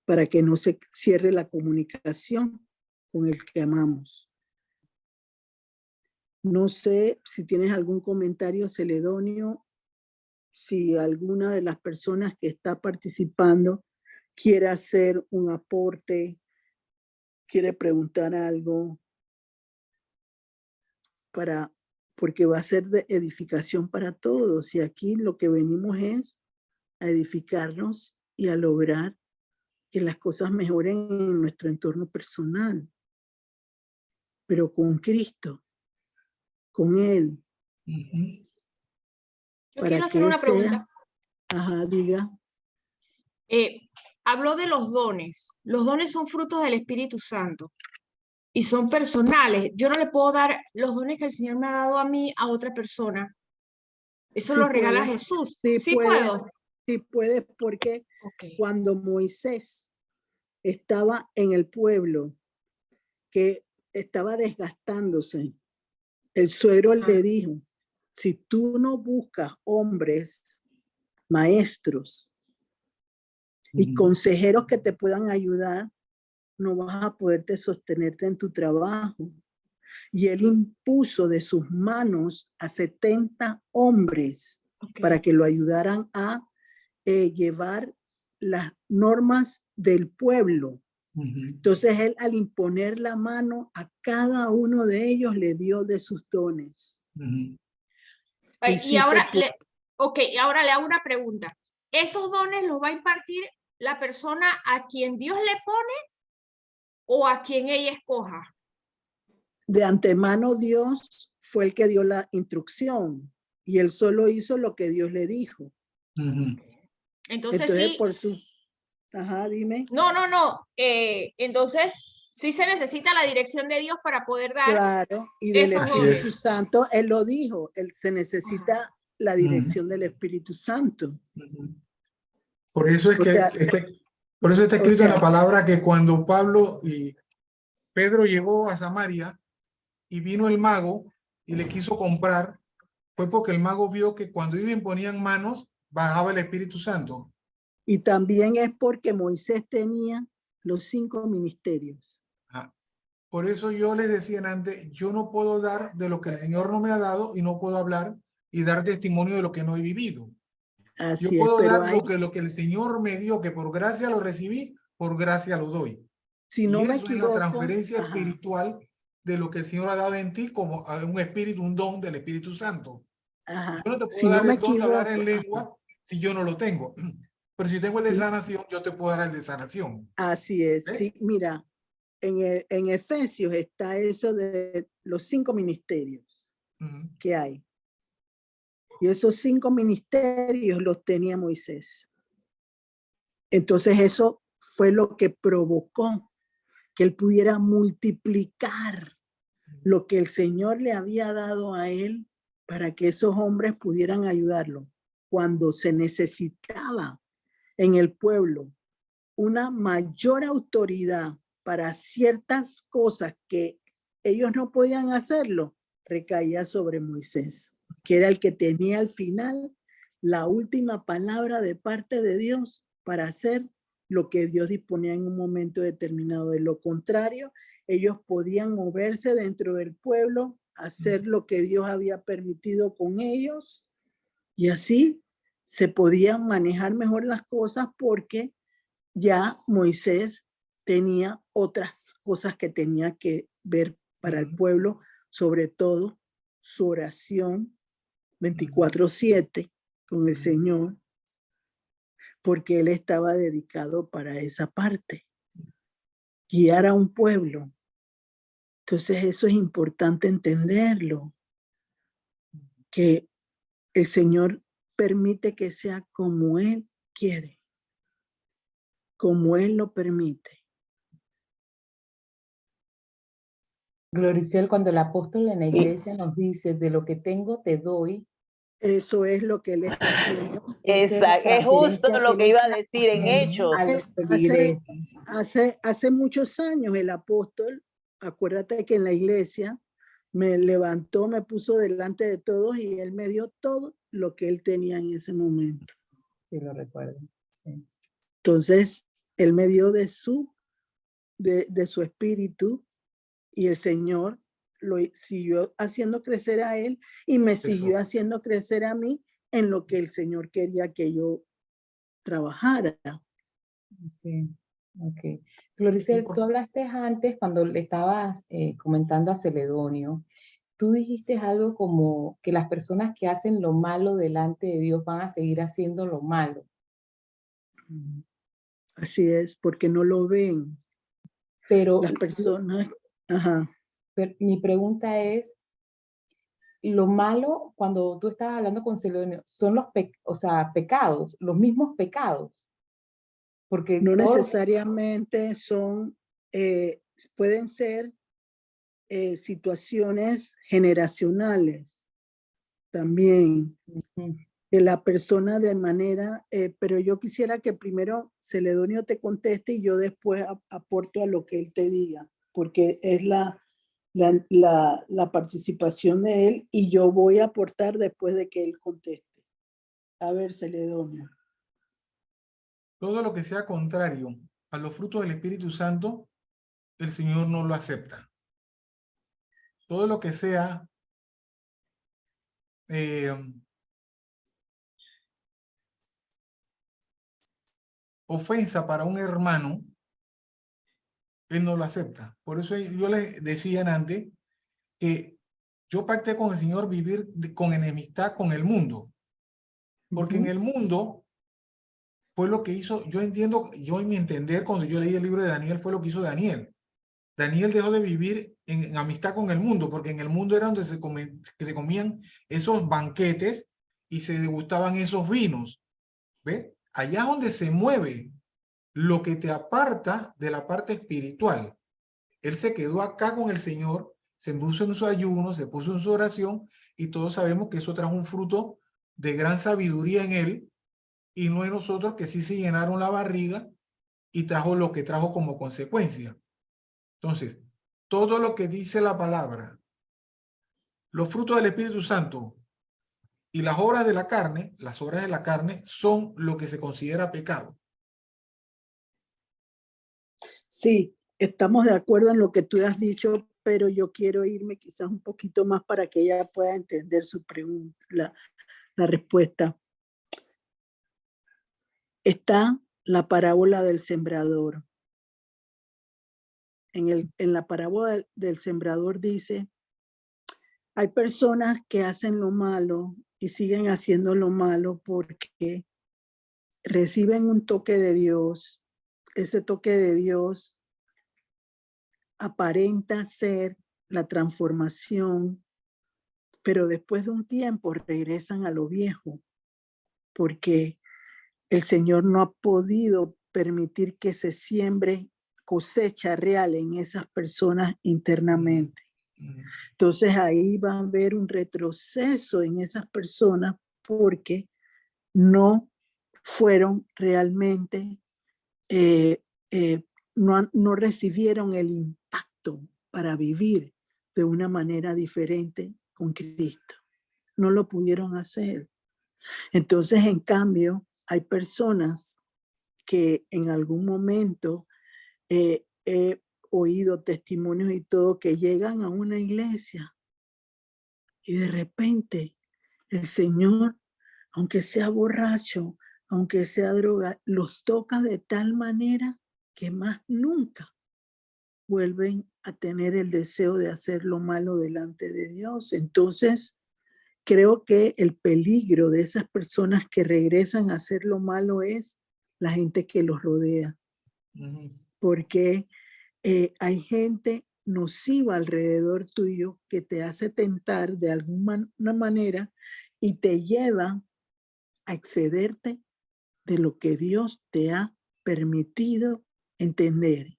para que no se cierre la comunicación con el que amamos. No sé si tienes algún comentario, Celedonio, si alguna de las personas que está participando quiere hacer un aporte, quiere preguntar algo, porque va a ser de edificación para todos. Y aquí lo que venimos es a edificarnos y a lograr que las cosas mejoren en nuestro entorno personal, pero con Cristo, con Él. Yo quiero hacer una pregunta. Ajá, diga. Habló de los dones. Los dones son frutos del Espíritu Santo y son personales. Yo no le puedo dar los dones que el Señor me ha dado a mí a otra persona. Eso Sí lo regala puedes, Jesús. sí Sí puedes, puedo. sí puedes, porque Okay. cuando Moisés estaba en el pueblo que estaba desgastándose, el suegro le dijo, si tú no buscas hombres, maestros y consejeros que te puedan ayudar, no vas a poderte sostenerte en tu trabajo. Y él impuso de sus manos a 70 hombres para que lo ayudaran a llevar las normas del pueblo. Entonces él, al imponer la mano a cada uno de ellos, le dio de sus dones. Y sí ahora, ahora le hago una pregunta. ¿Esos dones los va a impartir la persona a quien Dios le pone o a quien ella escoja? De antemano Dios fue el que dio la instrucción y él solo hizo lo que Dios le dijo. Entonces sí. Por su... Ajá, dime. No. Entonces sí se necesita la dirección de Dios para poder dar. Claro, y del esos Espíritu dones. Santo, él lo dijo, se necesita la dirección del Espíritu Santo. Por eso es que por eso está escrito en la palabra que cuando Pablo y Pedro llegó a Samaria y vino el mago y le quiso comprar, fue porque el mago vio que cuando ellos imponían manos, bajaba el Espíritu Santo. Y también es porque Moisés tenía los 5 ministerios. Por eso yo les decía antes, yo no puedo dar de lo que el Señor no me ha dado y no puedo hablar y dar testimonio de lo que no he vivido. Así yo puedo dar hay... lo que el Señor me dio, que por gracia lo recibí, por gracia lo doy. Si no me equivoco, es la transferencia espiritual de lo que el Señor ha dado en ti como un espíritu, un don del Espíritu Santo. Yo no te puedo dar el don de hablar en lengua si yo no lo tengo. Pero si tengo el de sanación, yo te puedo dar el de sanación. Así es. Sí, mira, en Efesios está eso de los 5 ministerios que hay. Y esos 5 ministerios los tenía Moisés. Entonces eso fue lo que provocó que él pudiera multiplicar lo que el Señor le había dado a él para que esos hombres pudieran ayudarlo. Cuando se necesitaba en el pueblo una mayor autoridad para ciertas cosas que ellos no podían hacerlo, recaía sobre Moisés, que era el que tenía al final la última palabra de parte de Dios para hacer lo que Dios disponía en un momento determinado. De lo contrario, ellos podían moverse dentro del pueblo, hacer lo que Dios había permitido con ellos, y así se podían manejar mejor las cosas porque ya Moisés tenía otras cosas que tenía que ver para el pueblo, sobre todo su oración 24/7 con el Señor, porque él estaba dedicado para esa parte, guiar a un pueblo Entonces eso es importante entenderlo, que el Señor permite que sea como Él quiere, como Él lo permite. Gloriciel, cuando el apóstol en la iglesia nos dice, de lo que tengo te doy, Eso es lo que Él está haciendo. Exacto, es justo lo que iba a decir en Hechos. a los feligreses. Hace muchos años el apóstol, acuérdate que en la iglesia me levantó, me puso delante de todos y Él me dio todo lo que Él tenía en ese momento. Sí, lo recuerdo. Sí. Entonces, Él me dio de su espíritu y el Señor lo siguió haciendo crecer a Él y me siguió haciendo crecer a mí en lo que el Señor quería que yo trabajara. Okay. Okay. Gloricel, tú hablaste antes cuando le estabas comentando a Celedonio, tú dijiste algo como que las personas que hacen lo malo delante de Dios van a seguir haciendo lo malo. Así es, porque no lo ven. Pero las personas, ajá. Pero mi pregunta es, lo malo, cuando tú estabas hablando con Celedonio, son los pecados, los mismos pecados. Porque no necesariamente son, pueden ser situaciones generacionales también. Que la persona de manera, pero yo quisiera que primero Celedonio te conteste y yo después aporto a lo que él te diga, porque es la participación de él y yo voy a aportar después de que él conteste. A ver, Celedonio. Todo lo que sea contrario a los frutos del Espíritu Santo, el Señor no lo acepta. Todo lo que sea ofensa para un hermano, Él no lo acepta. Por eso yo les decía antes que yo pacté con el Señor vivir con enemistad con el mundo. Porque en el mundo fue lo que hizo, yo entiendo, yo en mi entender, cuando yo leí el libro de Daniel, fue lo que hizo Daniel. Daniel dejó de vivir en amistad con el mundo, porque en el mundo era donde se comían esos banquetes y se degustaban esos vinos. ¿Ve? Allá es donde se mueve lo que te aparta de la parte espiritual. Él se quedó acá con el Señor, se puso en su ayuno, se puso en su oración, y todos sabemos que eso trajo un fruto de gran sabiduría en él, y no en nosotros, que sí se llenaron la barriga y trajo lo que trajo como consecuencia. Entonces, todo lo que dice la palabra, los frutos del Espíritu Santo y las obras de la carne, son lo que se considera pecado. Sí, estamos de acuerdo en lo que tú has dicho, pero yo quiero irme quizás un poquito más para que ella pueda entender su pregunta, la respuesta. Está la parábola del sembrador. En la parábola del sembrador dice, hay personas que hacen lo malo y siguen haciendo lo malo porque reciben un toque de Dios. Ese toque de Dios aparenta ser la transformación, pero después de un tiempo regresan a lo viejo, porque el Señor no ha podido permitir que se siembre cosecha real en esas personas internamente. Entonces ahí va a haber un retroceso en esas personas porque no fueron realmente, no recibieron el impacto para vivir de una manera diferente con Cristo. No lo pudieron hacer. Entonces, en cambio, hay personas que en algún momento he oído testimonios y todo que llegan a una iglesia y de repente el Señor, aunque sea borracho, aunque sea droga, los toca de tal manera que más nunca vuelven a tener el deseo de hacer lo malo delante de Dios. Entonces, creo que el peligro de esas personas que regresan a hacer lo malo es la gente que los rodea. Porque hay gente nociva alrededor tuyo que te hace tentar de alguna manera y te lleva a excederte de lo que Dios te ha permitido entender.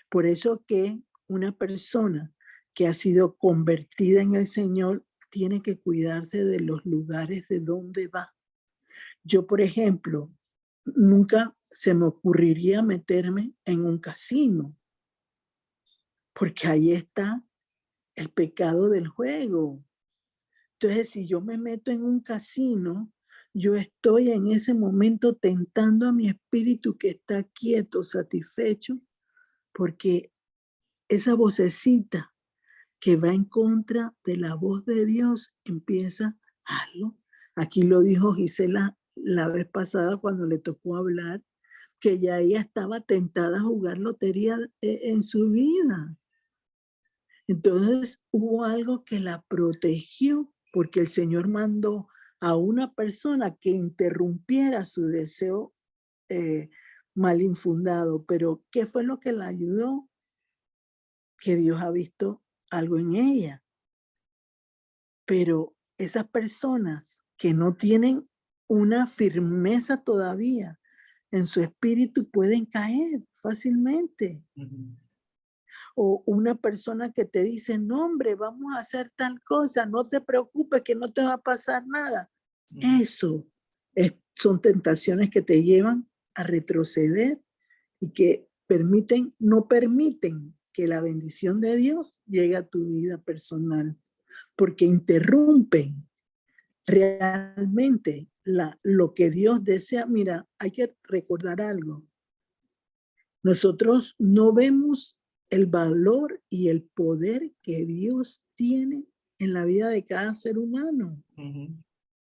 Por eso que una persona que ha sido convertida en el Señor tiene que cuidarse de los lugares de donde va. Yo, por ejemplo, nunca se me ocurriría meterme en un casino, porque ahí está el pecado del juego. Entonces, si yo me meto en un casino, yo estoy en ese momento tentando a mi espíritu que está quieto, satisfecho, porque esa vocecita que va en contra de la voz de Dios empieza, hazlo. Aquí lo dijo Gisela la vez pasada cuando le tocó hablar, que ya ella estaba tentada a jugar lotería en su vida. Entonces hubo algo que la protegió, porque el Señor mandó a una persona que interrumpiera su deseo mal infundado. Pero ¿qué fue lo que la ayudó? Que Dios ha visto algo en ella. Pero esas personas que no tienen una firmeza todavía en su espíritu pueden caer fácilmente. O una persona que te dice, no hombre, vamos a hacer tal cosa, no te preocupes que no te va a pasar nada. Eso son tentaciones que te llevan a retroceder y que no permiten que la bendición de Dios llegue a tu vida personal, porque interrumpen realmente lo que Dios desea. Mira, hay que recordar algo. Nosotros no vemos el valor y el poder que Dios tiene en la vida de cada ser humano.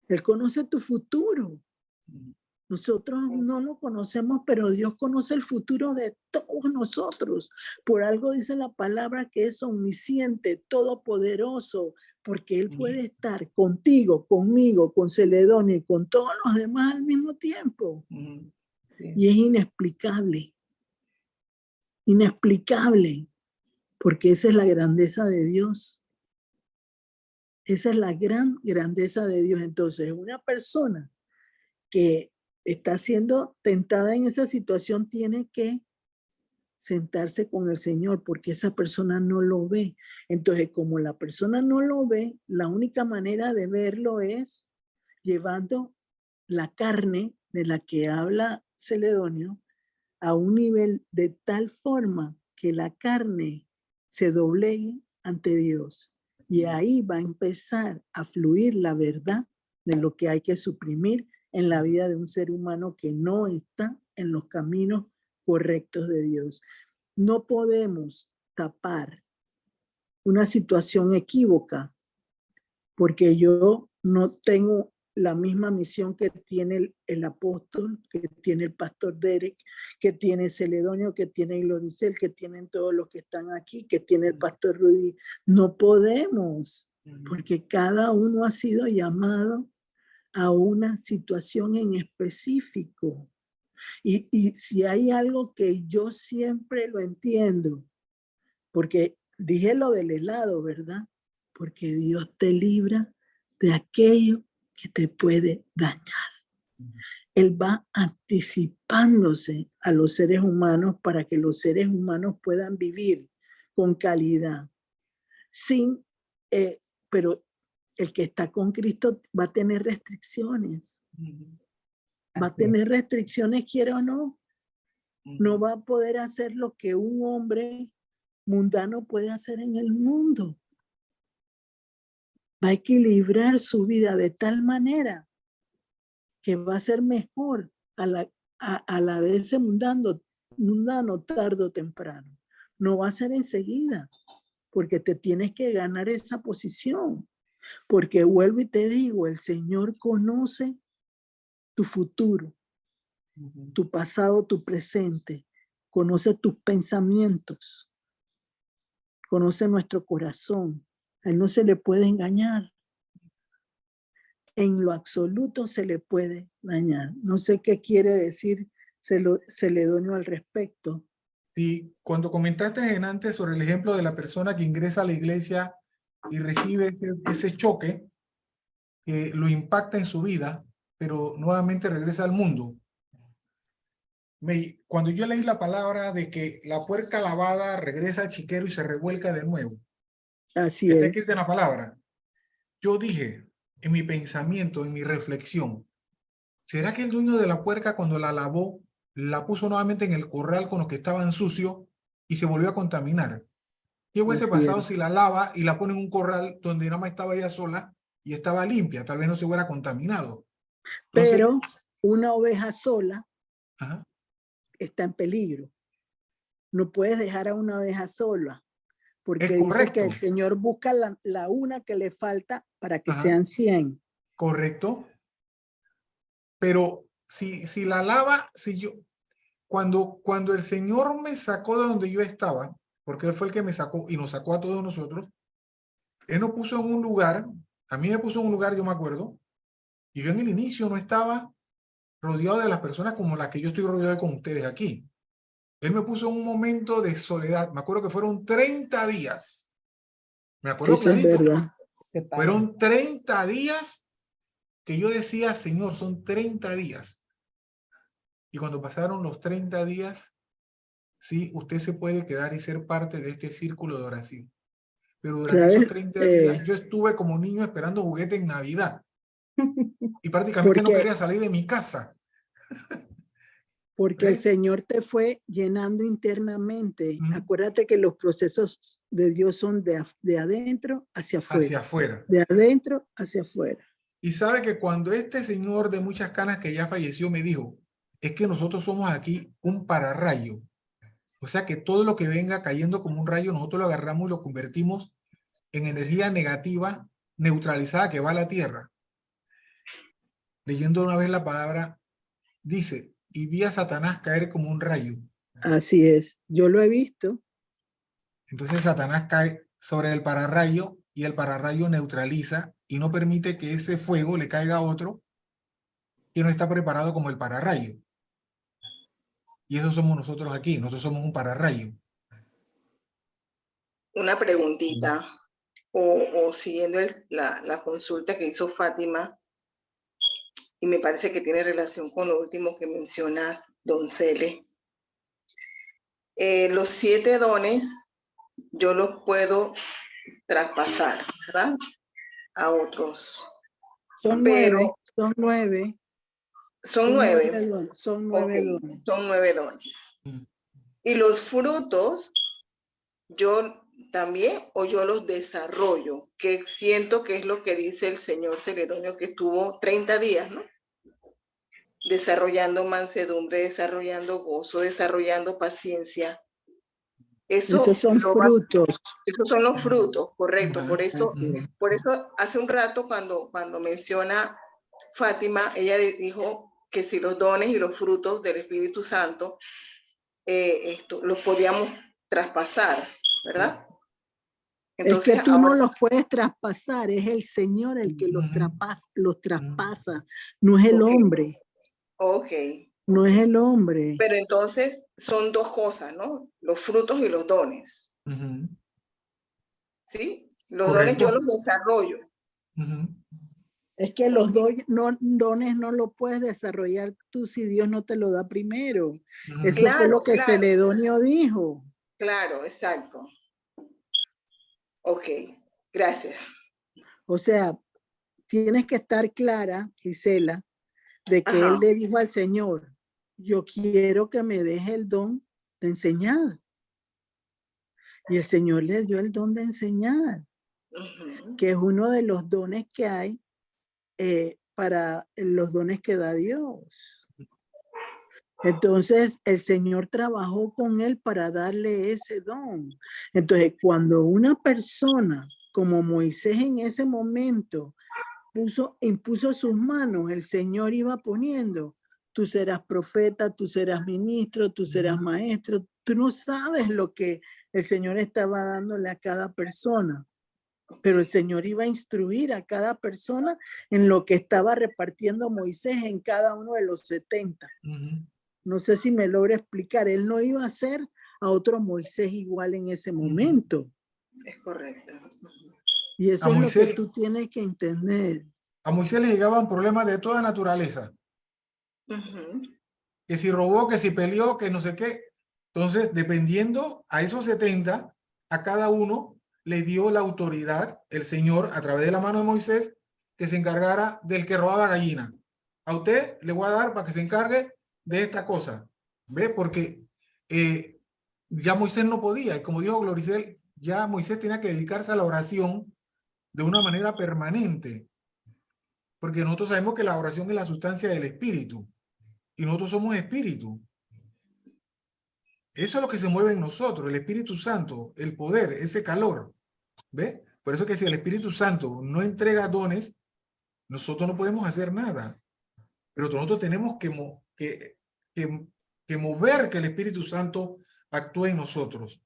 Él conoce tu futuro. Nosotros no lo conocemos, pero Dios conoce el futuro de todos nosotros. Por algo dice la palabra que es omnisciente, todopoderoso, porque Él puede estar contigo, conmigo, con Celedonio y con todos los demás al mismo tiempo. Y es inexplicable. Inexplicable, porque esa es la grandeza de Dios. Esa es la gran grandeza de Dios. Entonces, una persona que está siendo tentada en esa situación tiene que sentarse con el Señor, porque esa persona no lo ve. Entonces, como la persona no lo ve, la única manera de verlo es llevando la carne de la que habla Celedonio a un nivel de tal forma que la carne se doblegue ante Dios. Y ahí va a empezar a fluir la verdad de lo que hay que suprimir en la vida de un ser humano que no está en los caminos correctos de Dios. No podemos tapar una situación equívoca porque yo no tengo la misma misión que tiene el apóstol, que tiene el pastor Derek, que tiene Celedonio, que tiene Gloricel, que tienen todos los que están aquí, que tiene el pastor Rudy. No podemos, porque cada uno ha sido llamado a una situación en específico. Y si hay algo que yo siempre lo entiendo, porque dije lo del helado, ¿verdad? Porque Dios te libra de aquello que te puede dañar. Él va anticipándose a los seres humanos para que los seres humanos puedan vivir con calidad. Pero el que está con Cristo va a tener restricciones. Va a tener restricciones, quiera o no. No va a poder hacer lo que un hombre mundano puede hacer en el mundo. Va a equilibrar su vida de tal manera que va a ser mejor a la de ese mundano tarde o temprano. No va a ser enseguida, porque te tienes que ganar esa posición. Porque vuelvo y te digo, el Señor conoce tu futuro, tu pasado, tu presente, conoce tus pensamientos, conoce nuestro corazón. A Él no se le puede engañar. En lo absoluto se le puede dañar. No sé qué quiere decir Celedonio al respecto, si cuando comentaste en antes sobre el ejemplo de la persona que ingresa a la iglesia y recibe ese choque que lo impacta en su vida, pero nuevamente regresa al mundo. Cuando yo leí la palabra de que la puerca lavada regresa al chiquero y se revuelca de nuevo, Así está es. escrita en la palabra, yo dije en mi pensamiento, en mi reflexión, ¿será que el dueño de la puerca cuando la lavó, la puso nuevamente en el corral con los que estaban sucios y se volvió a contaminar? ¿Qué hubiese Así pasado es. si la lava y la pone en un corral donde nada más estaba ella sola y estaba limpia? Tal vez no se hubiera contaminado. Entonces, Pero una oveja sola ajá, está en peligro. No puedes dejar a una oveja sola, es porque dice que correcto, el Señor busca la una que le falta para que ajá, sean 100. correcto. Pero si la lava, cuando el Señor me sacó de donde yo estaba, porque Él fue el que me sacó y nos sacó a todos nosotros, Él nos puso en un lugar, a mí me puso en un lugar, yo me acuerdo, y yo en el inicio no estaba rodeado de las personas como las que yo estoy rodeado con ustedes aquí. Él me puso en un momento de soledad, me acuerdo que fueron 30 días, me acuerdo Eso es clarito, verdad. fueron 30 días que yo decía, Señor, son 30 días. Y cuando pasaron los 30 días, sí, usted se puede quedar y ser parte de este círculo de oración. Pero durante esos ¿Sabes? 30 días yo estuve como niño esperando juguete en Navidad y prácticamente no Porque, quería salir de mi casa. porque el ¿Ves? Señor te fue llenando internamente. Mm, Acuérdate que los procesos de Dios son de adentro hacia hacia afuera. afuera. De adentro hacia afuera. Y sabe que cuando este señor de muchas canas que ya falleció me dijo, es que nosotros somos aquí un pararrayo. O sea que todo lo que venga cayendo como un rayo, nosotros lo agarramos y lo convertimos en energía negativa neutralizada que va a la Tierra. Leyendo una vez la palabra, dice, y vi a Satanás caer como un rayo. Así es. Yo lo he visto. Entonces Satanás cae sobre el pararrayo y el pararrayo neutraliza y no permite que ese fuego le caiga a otro que no está preparado como el pararrayo. Y eso somos nosotros aquí, nosotros somos un pararrayo. Una preguntita, o siguiendo la consulta que hizo Fátima, y me parece que tiene relación con lo último que mencionas, don Cele. Los 7 dones yo los puedo traspasar, ¿verdad? A otros. Son Pero 9, son 9. son 9. Dones, son 9 Ok, dones. son 9 dones. Mm. Y los frutos, yo también, o yo los desarrollo, que siento que es lo que dice el señor Celedonio, que estuvo 30 días, ¿no? Desarrollando mansedumbre, desarrollando gozo, desarrollando paciencia. Esos son frutos. Esos son los frutos, correcto. Ajá. Por eso hace un rato cuando menciona Fátima, ella dijo que si los dones y los frutos del Espíritu Santo los podíamos traspasar, ¿verdad? Entonces, Es que tú ahora, no los puedes traspasar, es el Señor el que los traspasa, no es el hombre, ok. no es el hombre. Pero entonces son dos cosas, ¿no? Los frutos y los dones, Ujú. ¿sí? Los dones Correcto. yo los desarrollo. Ujú. Es que los dones no lo puedes desarrollar tú si Dios no te lo da primero. Ujú. Eso fue Claro, lo que claro. Celedonio dijo. Claro, exacto. Ok, gracias. O sea, tienes que estar clara, Gisela, de que Ajá. él le dijo al Señor, yo quiero que me deje el don de enseñar. Y el Señor le dio el don de enseñar, Ujú. que es uno de los dones que hay para los dones que da Dios. Entonces el Señor trabajó con él para darle ese don. Entonces cuando una persona como Moisés en ese momento impuso sus manos, el Señor iba poniendo, tú serás profeta, tú serás ministro, tú serás maestro. Tú no sabes lo que el Señor estaba dándole a cada persona, pero el Señor iba a instruir a cada persona en lo que estaba repartiendo Moisés en cada uno de los 70. Ujú. No sé si me logra explicar. Él no iba a hacer a otro Moisés igual en ese momento. Es correcto. Y eso A es lo Moisés- que tú tienes que entender. A Moisés le llegaban problemas de toda naturaleza. Ujú. Que si robó, que si peleó, que no sé qué. Entonces, dependiendo a esos 70, a cada uno le dio la autoridad, el Señor, a través de la mano de Moisés, que se encargara del que robaba gallina. A usted le voy a dar para que se encargue de esta cosa. ¿Ve? Porque ya Moisés no podía. Y como dijo Gloricel, ya Moisés tenía que dedicarse a la oración de una manera permanente. Porque nosotros sabemos que la oración es la sustancia del espíritu. Y nosotros somos espíritu. Eso es lo que se mueve en nosotros, el Espíritu Santo, el poder, ese calor. ¿Ve? Por eso que si el Espíritu Santo no entrega dones, nosotros no podemos hacer nada. Pero nosotros tenemos que mover que el Espíritu Santo actúe en nosotros.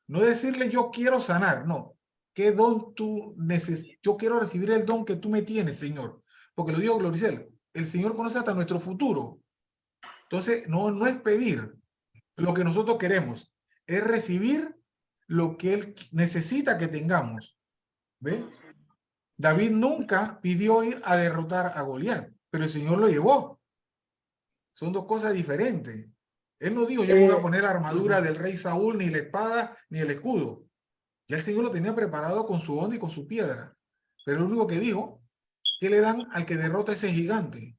No decirle yo quiero sanar, no. ¿Qué don tú necesitas? Yo quiero recibir el don que tú me tienes, Señor. Porque lo digo, Gloricel, el Señor conoce hasta nuestro futuro. Entonces, no es pedir lo que nosotros queremos, es recibir lo que Él necesita que tengamos. ¿Ve? David nunca pidió ir a derrotar a Goliat, pero el Señor lo llevó. Son dos cosas diferentes. Él no dijo, yo me voy a poner la armadura del rey Saúl, ni la espada, ni el escudo. Ya el Señor lo tenía preparado con su onda y con su piedra. Pero lo único que dijo, ¿qué le dan al que derrota a ese gigante?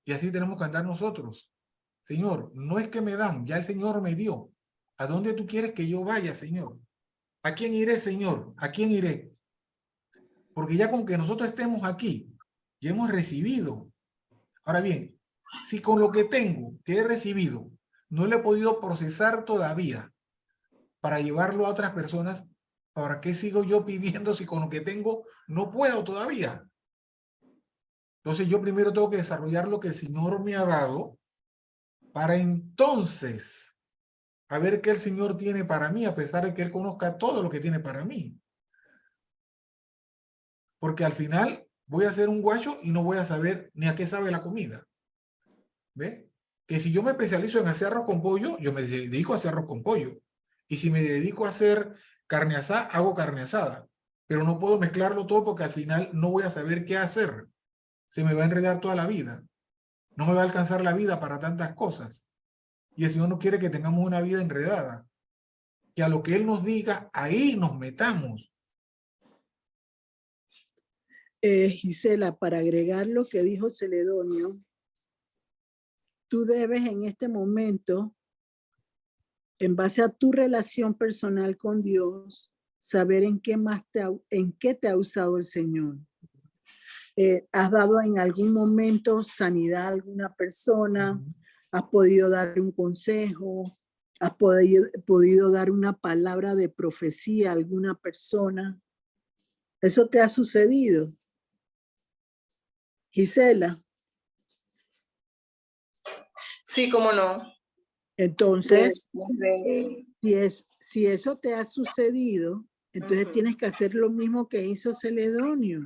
Y así tenemos que andar nosotros. Señor, no es que me dan, ya el Señor me dio. ¿A dónde tú quieres que yo vaya, Señor? ¿A quién iré, Señor? ¿A quién iré? Porque ya con que nosotros estemos aquí, ya hemos recibido. Ahora bien, si con lo que tengo, que he recibido, no lo he podido procesar todavía para llevarlo a otras personas, ¿para qué sigo yo pidiendo si con lo que tengo no puedo todavía? Entonces yo primero tengo que desarrollar lo que el Señor me ha dado para entonces a ver qué el Señor tiene para mí, a pesar de que Él conozca todo lo que tiene para mí. Porque al final voy a hacer un guacho y no voy a saber ni a qué sabe la comida. ¿Ve? Que si yo me especializo en hacer arroz con pollo, yo me dedico a hacer arroz con pollo. Y si me dedico a hacer carne asada, hago carne asada. Pero no puedo mezclarlo todo porque al final no voy a saber qué hacer. Se me va a enredar toda la vida. No me va a alcanzar la vida para tantas cosas. Y el Señor no quiere que tengamos una vida enredada. Que a lo que Él nos diga, ahí nos metamos. Gisela, para agregar lo que dijo Celedonio, tú debes en este momento, en base a tu relación personal con Dios, saber en qué te ha usado el Señor. ¿Has dado en algún momento sanidad a alguna persona? ¿Has podido dar un consejo? ¿Has podido dar una palabra de profecía a alguna persona? ¿Eso te ha sucedido? Gisela. Sí, cómo no. Entonces, Desde- si eso te ha sucedido, entonces Ujú. tienes que hacer lo mismo que hizo Celedonio.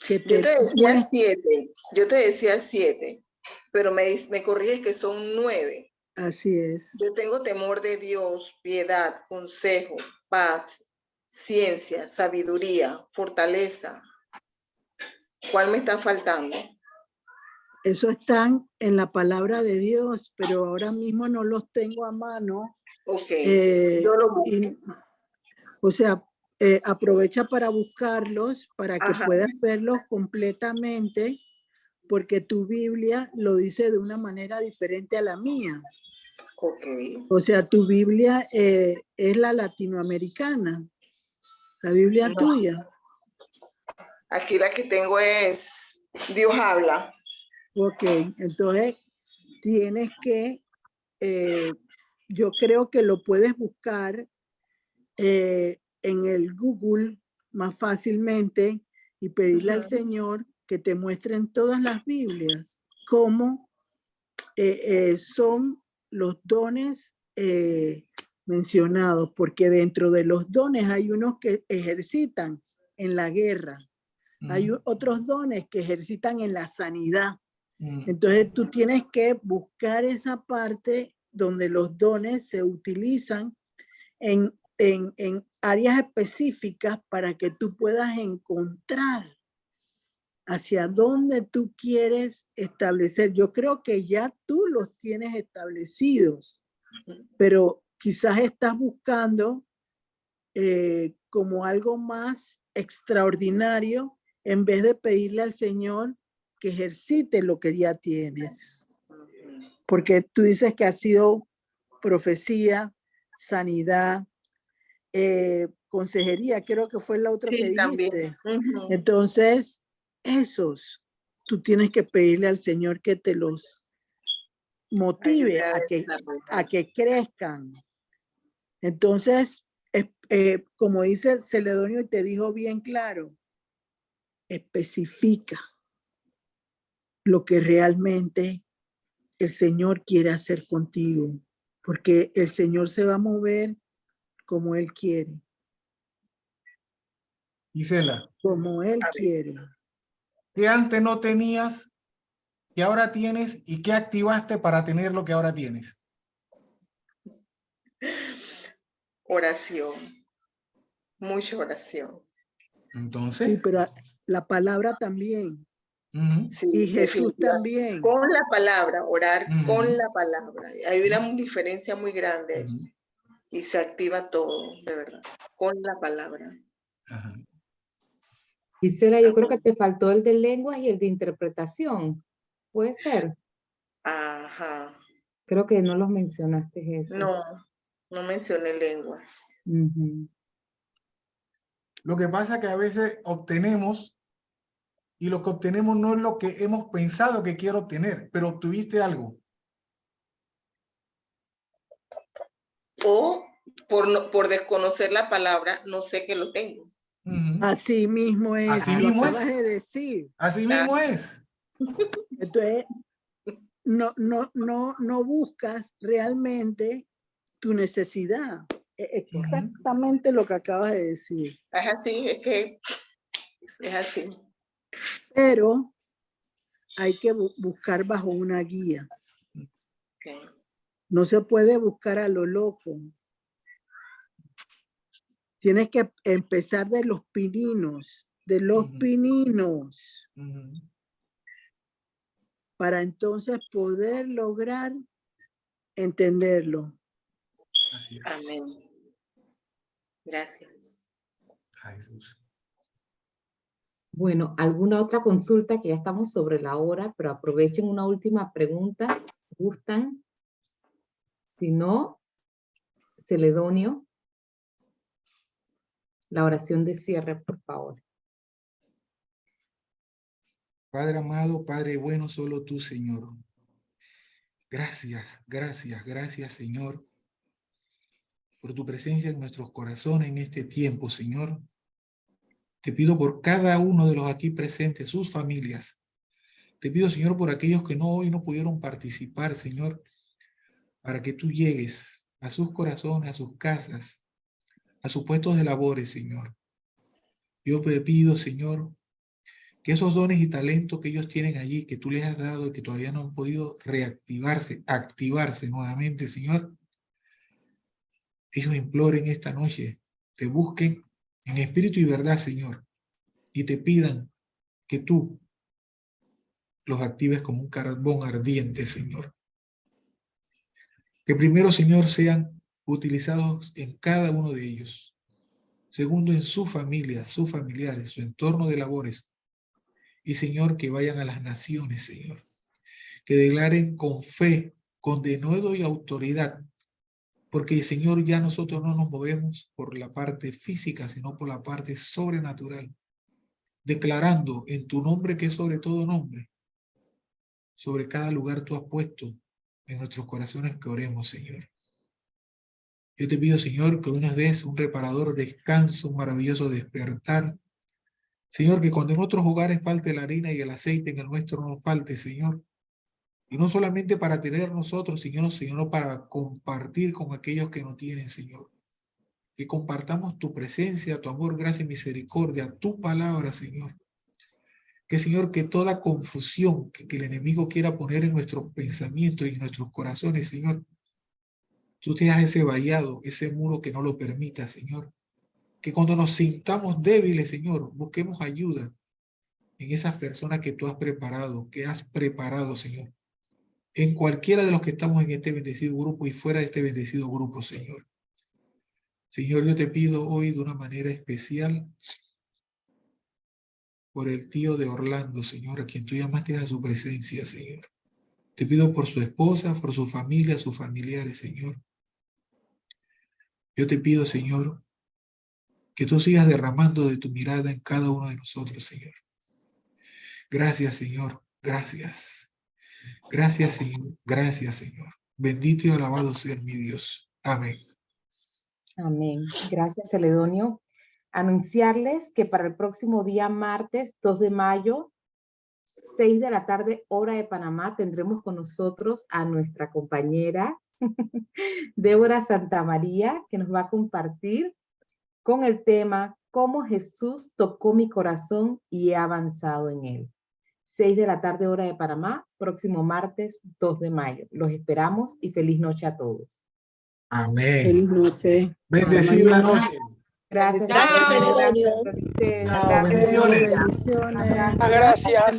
Que Yo te decía muestre- 7, pero me corriges que son 9. Así es. Yo tengo temor de Dios, piedad, consejo, paz, ciencia, sabiduría, fortaleza. ¿Cuál me está faltando? Eso están en la palabra de Dios, pero ahora mismo no los tengo a mano. Ok, Yo lo busco. O sea, aprovecha para buscarlos, para que Ajá. puedas verlos completamente, porque tu Biblia lo dice de una manera diferente a la mía. Ok. O sea, tu Biblia es la latinoamericana, la Biblia No. tuya. Aquí la que tengo es Dios habla. Ok, entonces tienes que, yo creo que lo puedes buscar en el Google más fácilmente y pedirle al Señor que te muestren todas las Biblias cómo son los dones mencionados, porque dentro de los dones hay unos que ejercitan en la guerra, hay otros dones que ejercitan en la sanidad, Entonces tú tienes que buscar esa parte donde los dones se utilizan en áreas específicas para que tú puedas encontrar hacia dónde tú quieres establecer. Yo creo que ya tú los tienes establecidos, pero quizás estás buscando como algo más extraordinario en vez de pedirle al Señor que ejercite lo que ya tienes. Porque tú dices que ha sido profecía, sanidad, consejería, creo que fue la otra que dijiste. También. Entonces, esos tú tienes que pedirle al Señor que te los motive a que crezcan. Entonces, como dice Celedonio y te dijo bien claro, especifica lo que realmente el Señor quiere hacer contigo, porque el Señor se va a mover como Él quiere. Gisela, Como Él quiere. ¿qué antes no tenías, que ahora tienes y qué activaste para tener lo que ahora tienes? Oración. Mucha oración. Entonces. Sí, pero la palabra también. Sí, Y Jesús también. Con la palabra, orar con la palabra. Hay una diferencia muy grande allí. Y se activa todo, de verdad, con la palabra. Ajá. Gisela, yo creo que te faltó el de lenguas y el de interpretación. ¿Puede ser? Ajá. Creo que no los mencionaste eso. No mencioné lenguas. Lo que pasa es que a veces obtenemos y lo que obtenemos no es lo que hemos pensado que quiero obtener, pero obtuviste algo. O por desconocer la palabra, no sé que lo tengo. Así mismo es. Así lo mismo acabas es. de decir. Así mismo es. Entonces, no buscas realmente tu necesidad. Exactamente lo que acabas de decir. Es así, es así. Pero hay que buscar bajo una guía. Okay. No se puede buscar a lo loco. Tienes que empezar de los pininos, para entonces poder lograr entenderlo. Así es. Amén. Gracias. Ay, Jesús. Bueno, ¿alguna otra consulta? Que ya estamos sobre la hora, pero aprovechen una última pregunta. ¿Gustan? Si no, Celedonio, la oración de cierre, por favor. Padre amado, Padre bueno, solo tú, Señor. Gracias, gracias, gracias, Señor, por tu presencia en nuestros corazones en este tiempo, Señor. Te pido por cada uno de los aquí presentes, sus familias. Te pido, Señor, por aquellos que hoy no pudieron participar, Señor, para que tú llegues a sus corazones, a sus casas, a sus puestos de labores, Señor. Yo te pido, Señor, que esos dones y talentos que ellos tienen allí, que tú les has dado y que todavía no han podido activarse nuevamente, Señor, ellos imploren esta noche, te busquen en espíritu y verdad, Señor, y te pidan que tú los actives como un carbón ardiente, Señor. Que primero, Señor, sean utilizados en cada uno de ellos. Segundo, en su familia, sus familiares, su entorno de labores. Y, Señor, que vayan a las naciones, Señor. Que declaren con fe, con denuedo y autoridad. Porque, Señor, ya nosotros no nos movemos por la parte física, sino por la parte sobrenatural. Declarando en tu nombre, que es sobre todo nombre, sobre cada lugar tú has puesto en nuestros corazones, que oremos, Señor. Yo te pido, Señor, que hoy nos des un reparador descanso, un maravilloso despertar. Señor, que cuando en otros hogares falte la harina y el aceite, en el nuestro no nos falte, Señor. Y no solamente para tener nosotros, Señor, sino para compartir con aquellos que no tienen, Señor. Que compartamos tu presencia, tu amor, gracia y misericordia, tu palabra, Señor. Que, Señor, que toda confusión que el enemigo quiera poner en nuestros pensamientos y en nuestros corazones, Señor, tú te hagas ese vallado, ese muro que no lo permita, Señor. Que cuando nos sintamos débiles, Señor, busquemos ayuda en esas personas que tú has preparado, Señor. En cualquiera de los que estamos en este bendecido grupo y fuera de este bendecido grupo, Señor. Señor, yo te pido hoy de una manera especial por el tío de Orlando, Señor, a quien tú llamaste a su presencia, Señor. Te pido por su esposa, por su familia, sus familiares, Señor. Yo te pido, Señor, que tú sigas derramando de tu mirada en cada uno de nosotros, Señor. Gracias, Señor. Gracias. Gracias, Señor. Gracias, Señor. Bendito y alabado sea mi Dios. Amén. Amén. Gracias, Celedonio. Anunciarles que para el próximo día, martes 2 de mayo, 6 de la tarde, hora de Panamá, tendremos con nosotros a nuestra compañera Débora Santamaría, que nos va a compartir con el tema Cómo Jesús tocó mi corazón y he avanzado en él. 6 de la tarde, hora de Panamá, próximo martes 2 de mayo. Los esperamos y feliz noche a todos. Amén. Feliz noche. Bendecida Mañana. noche. Gracias, Gracias, gracias, Celedonio. Maricela, Chao, gracias. bendiciones. Bendiciones. Abrazo. Gracias.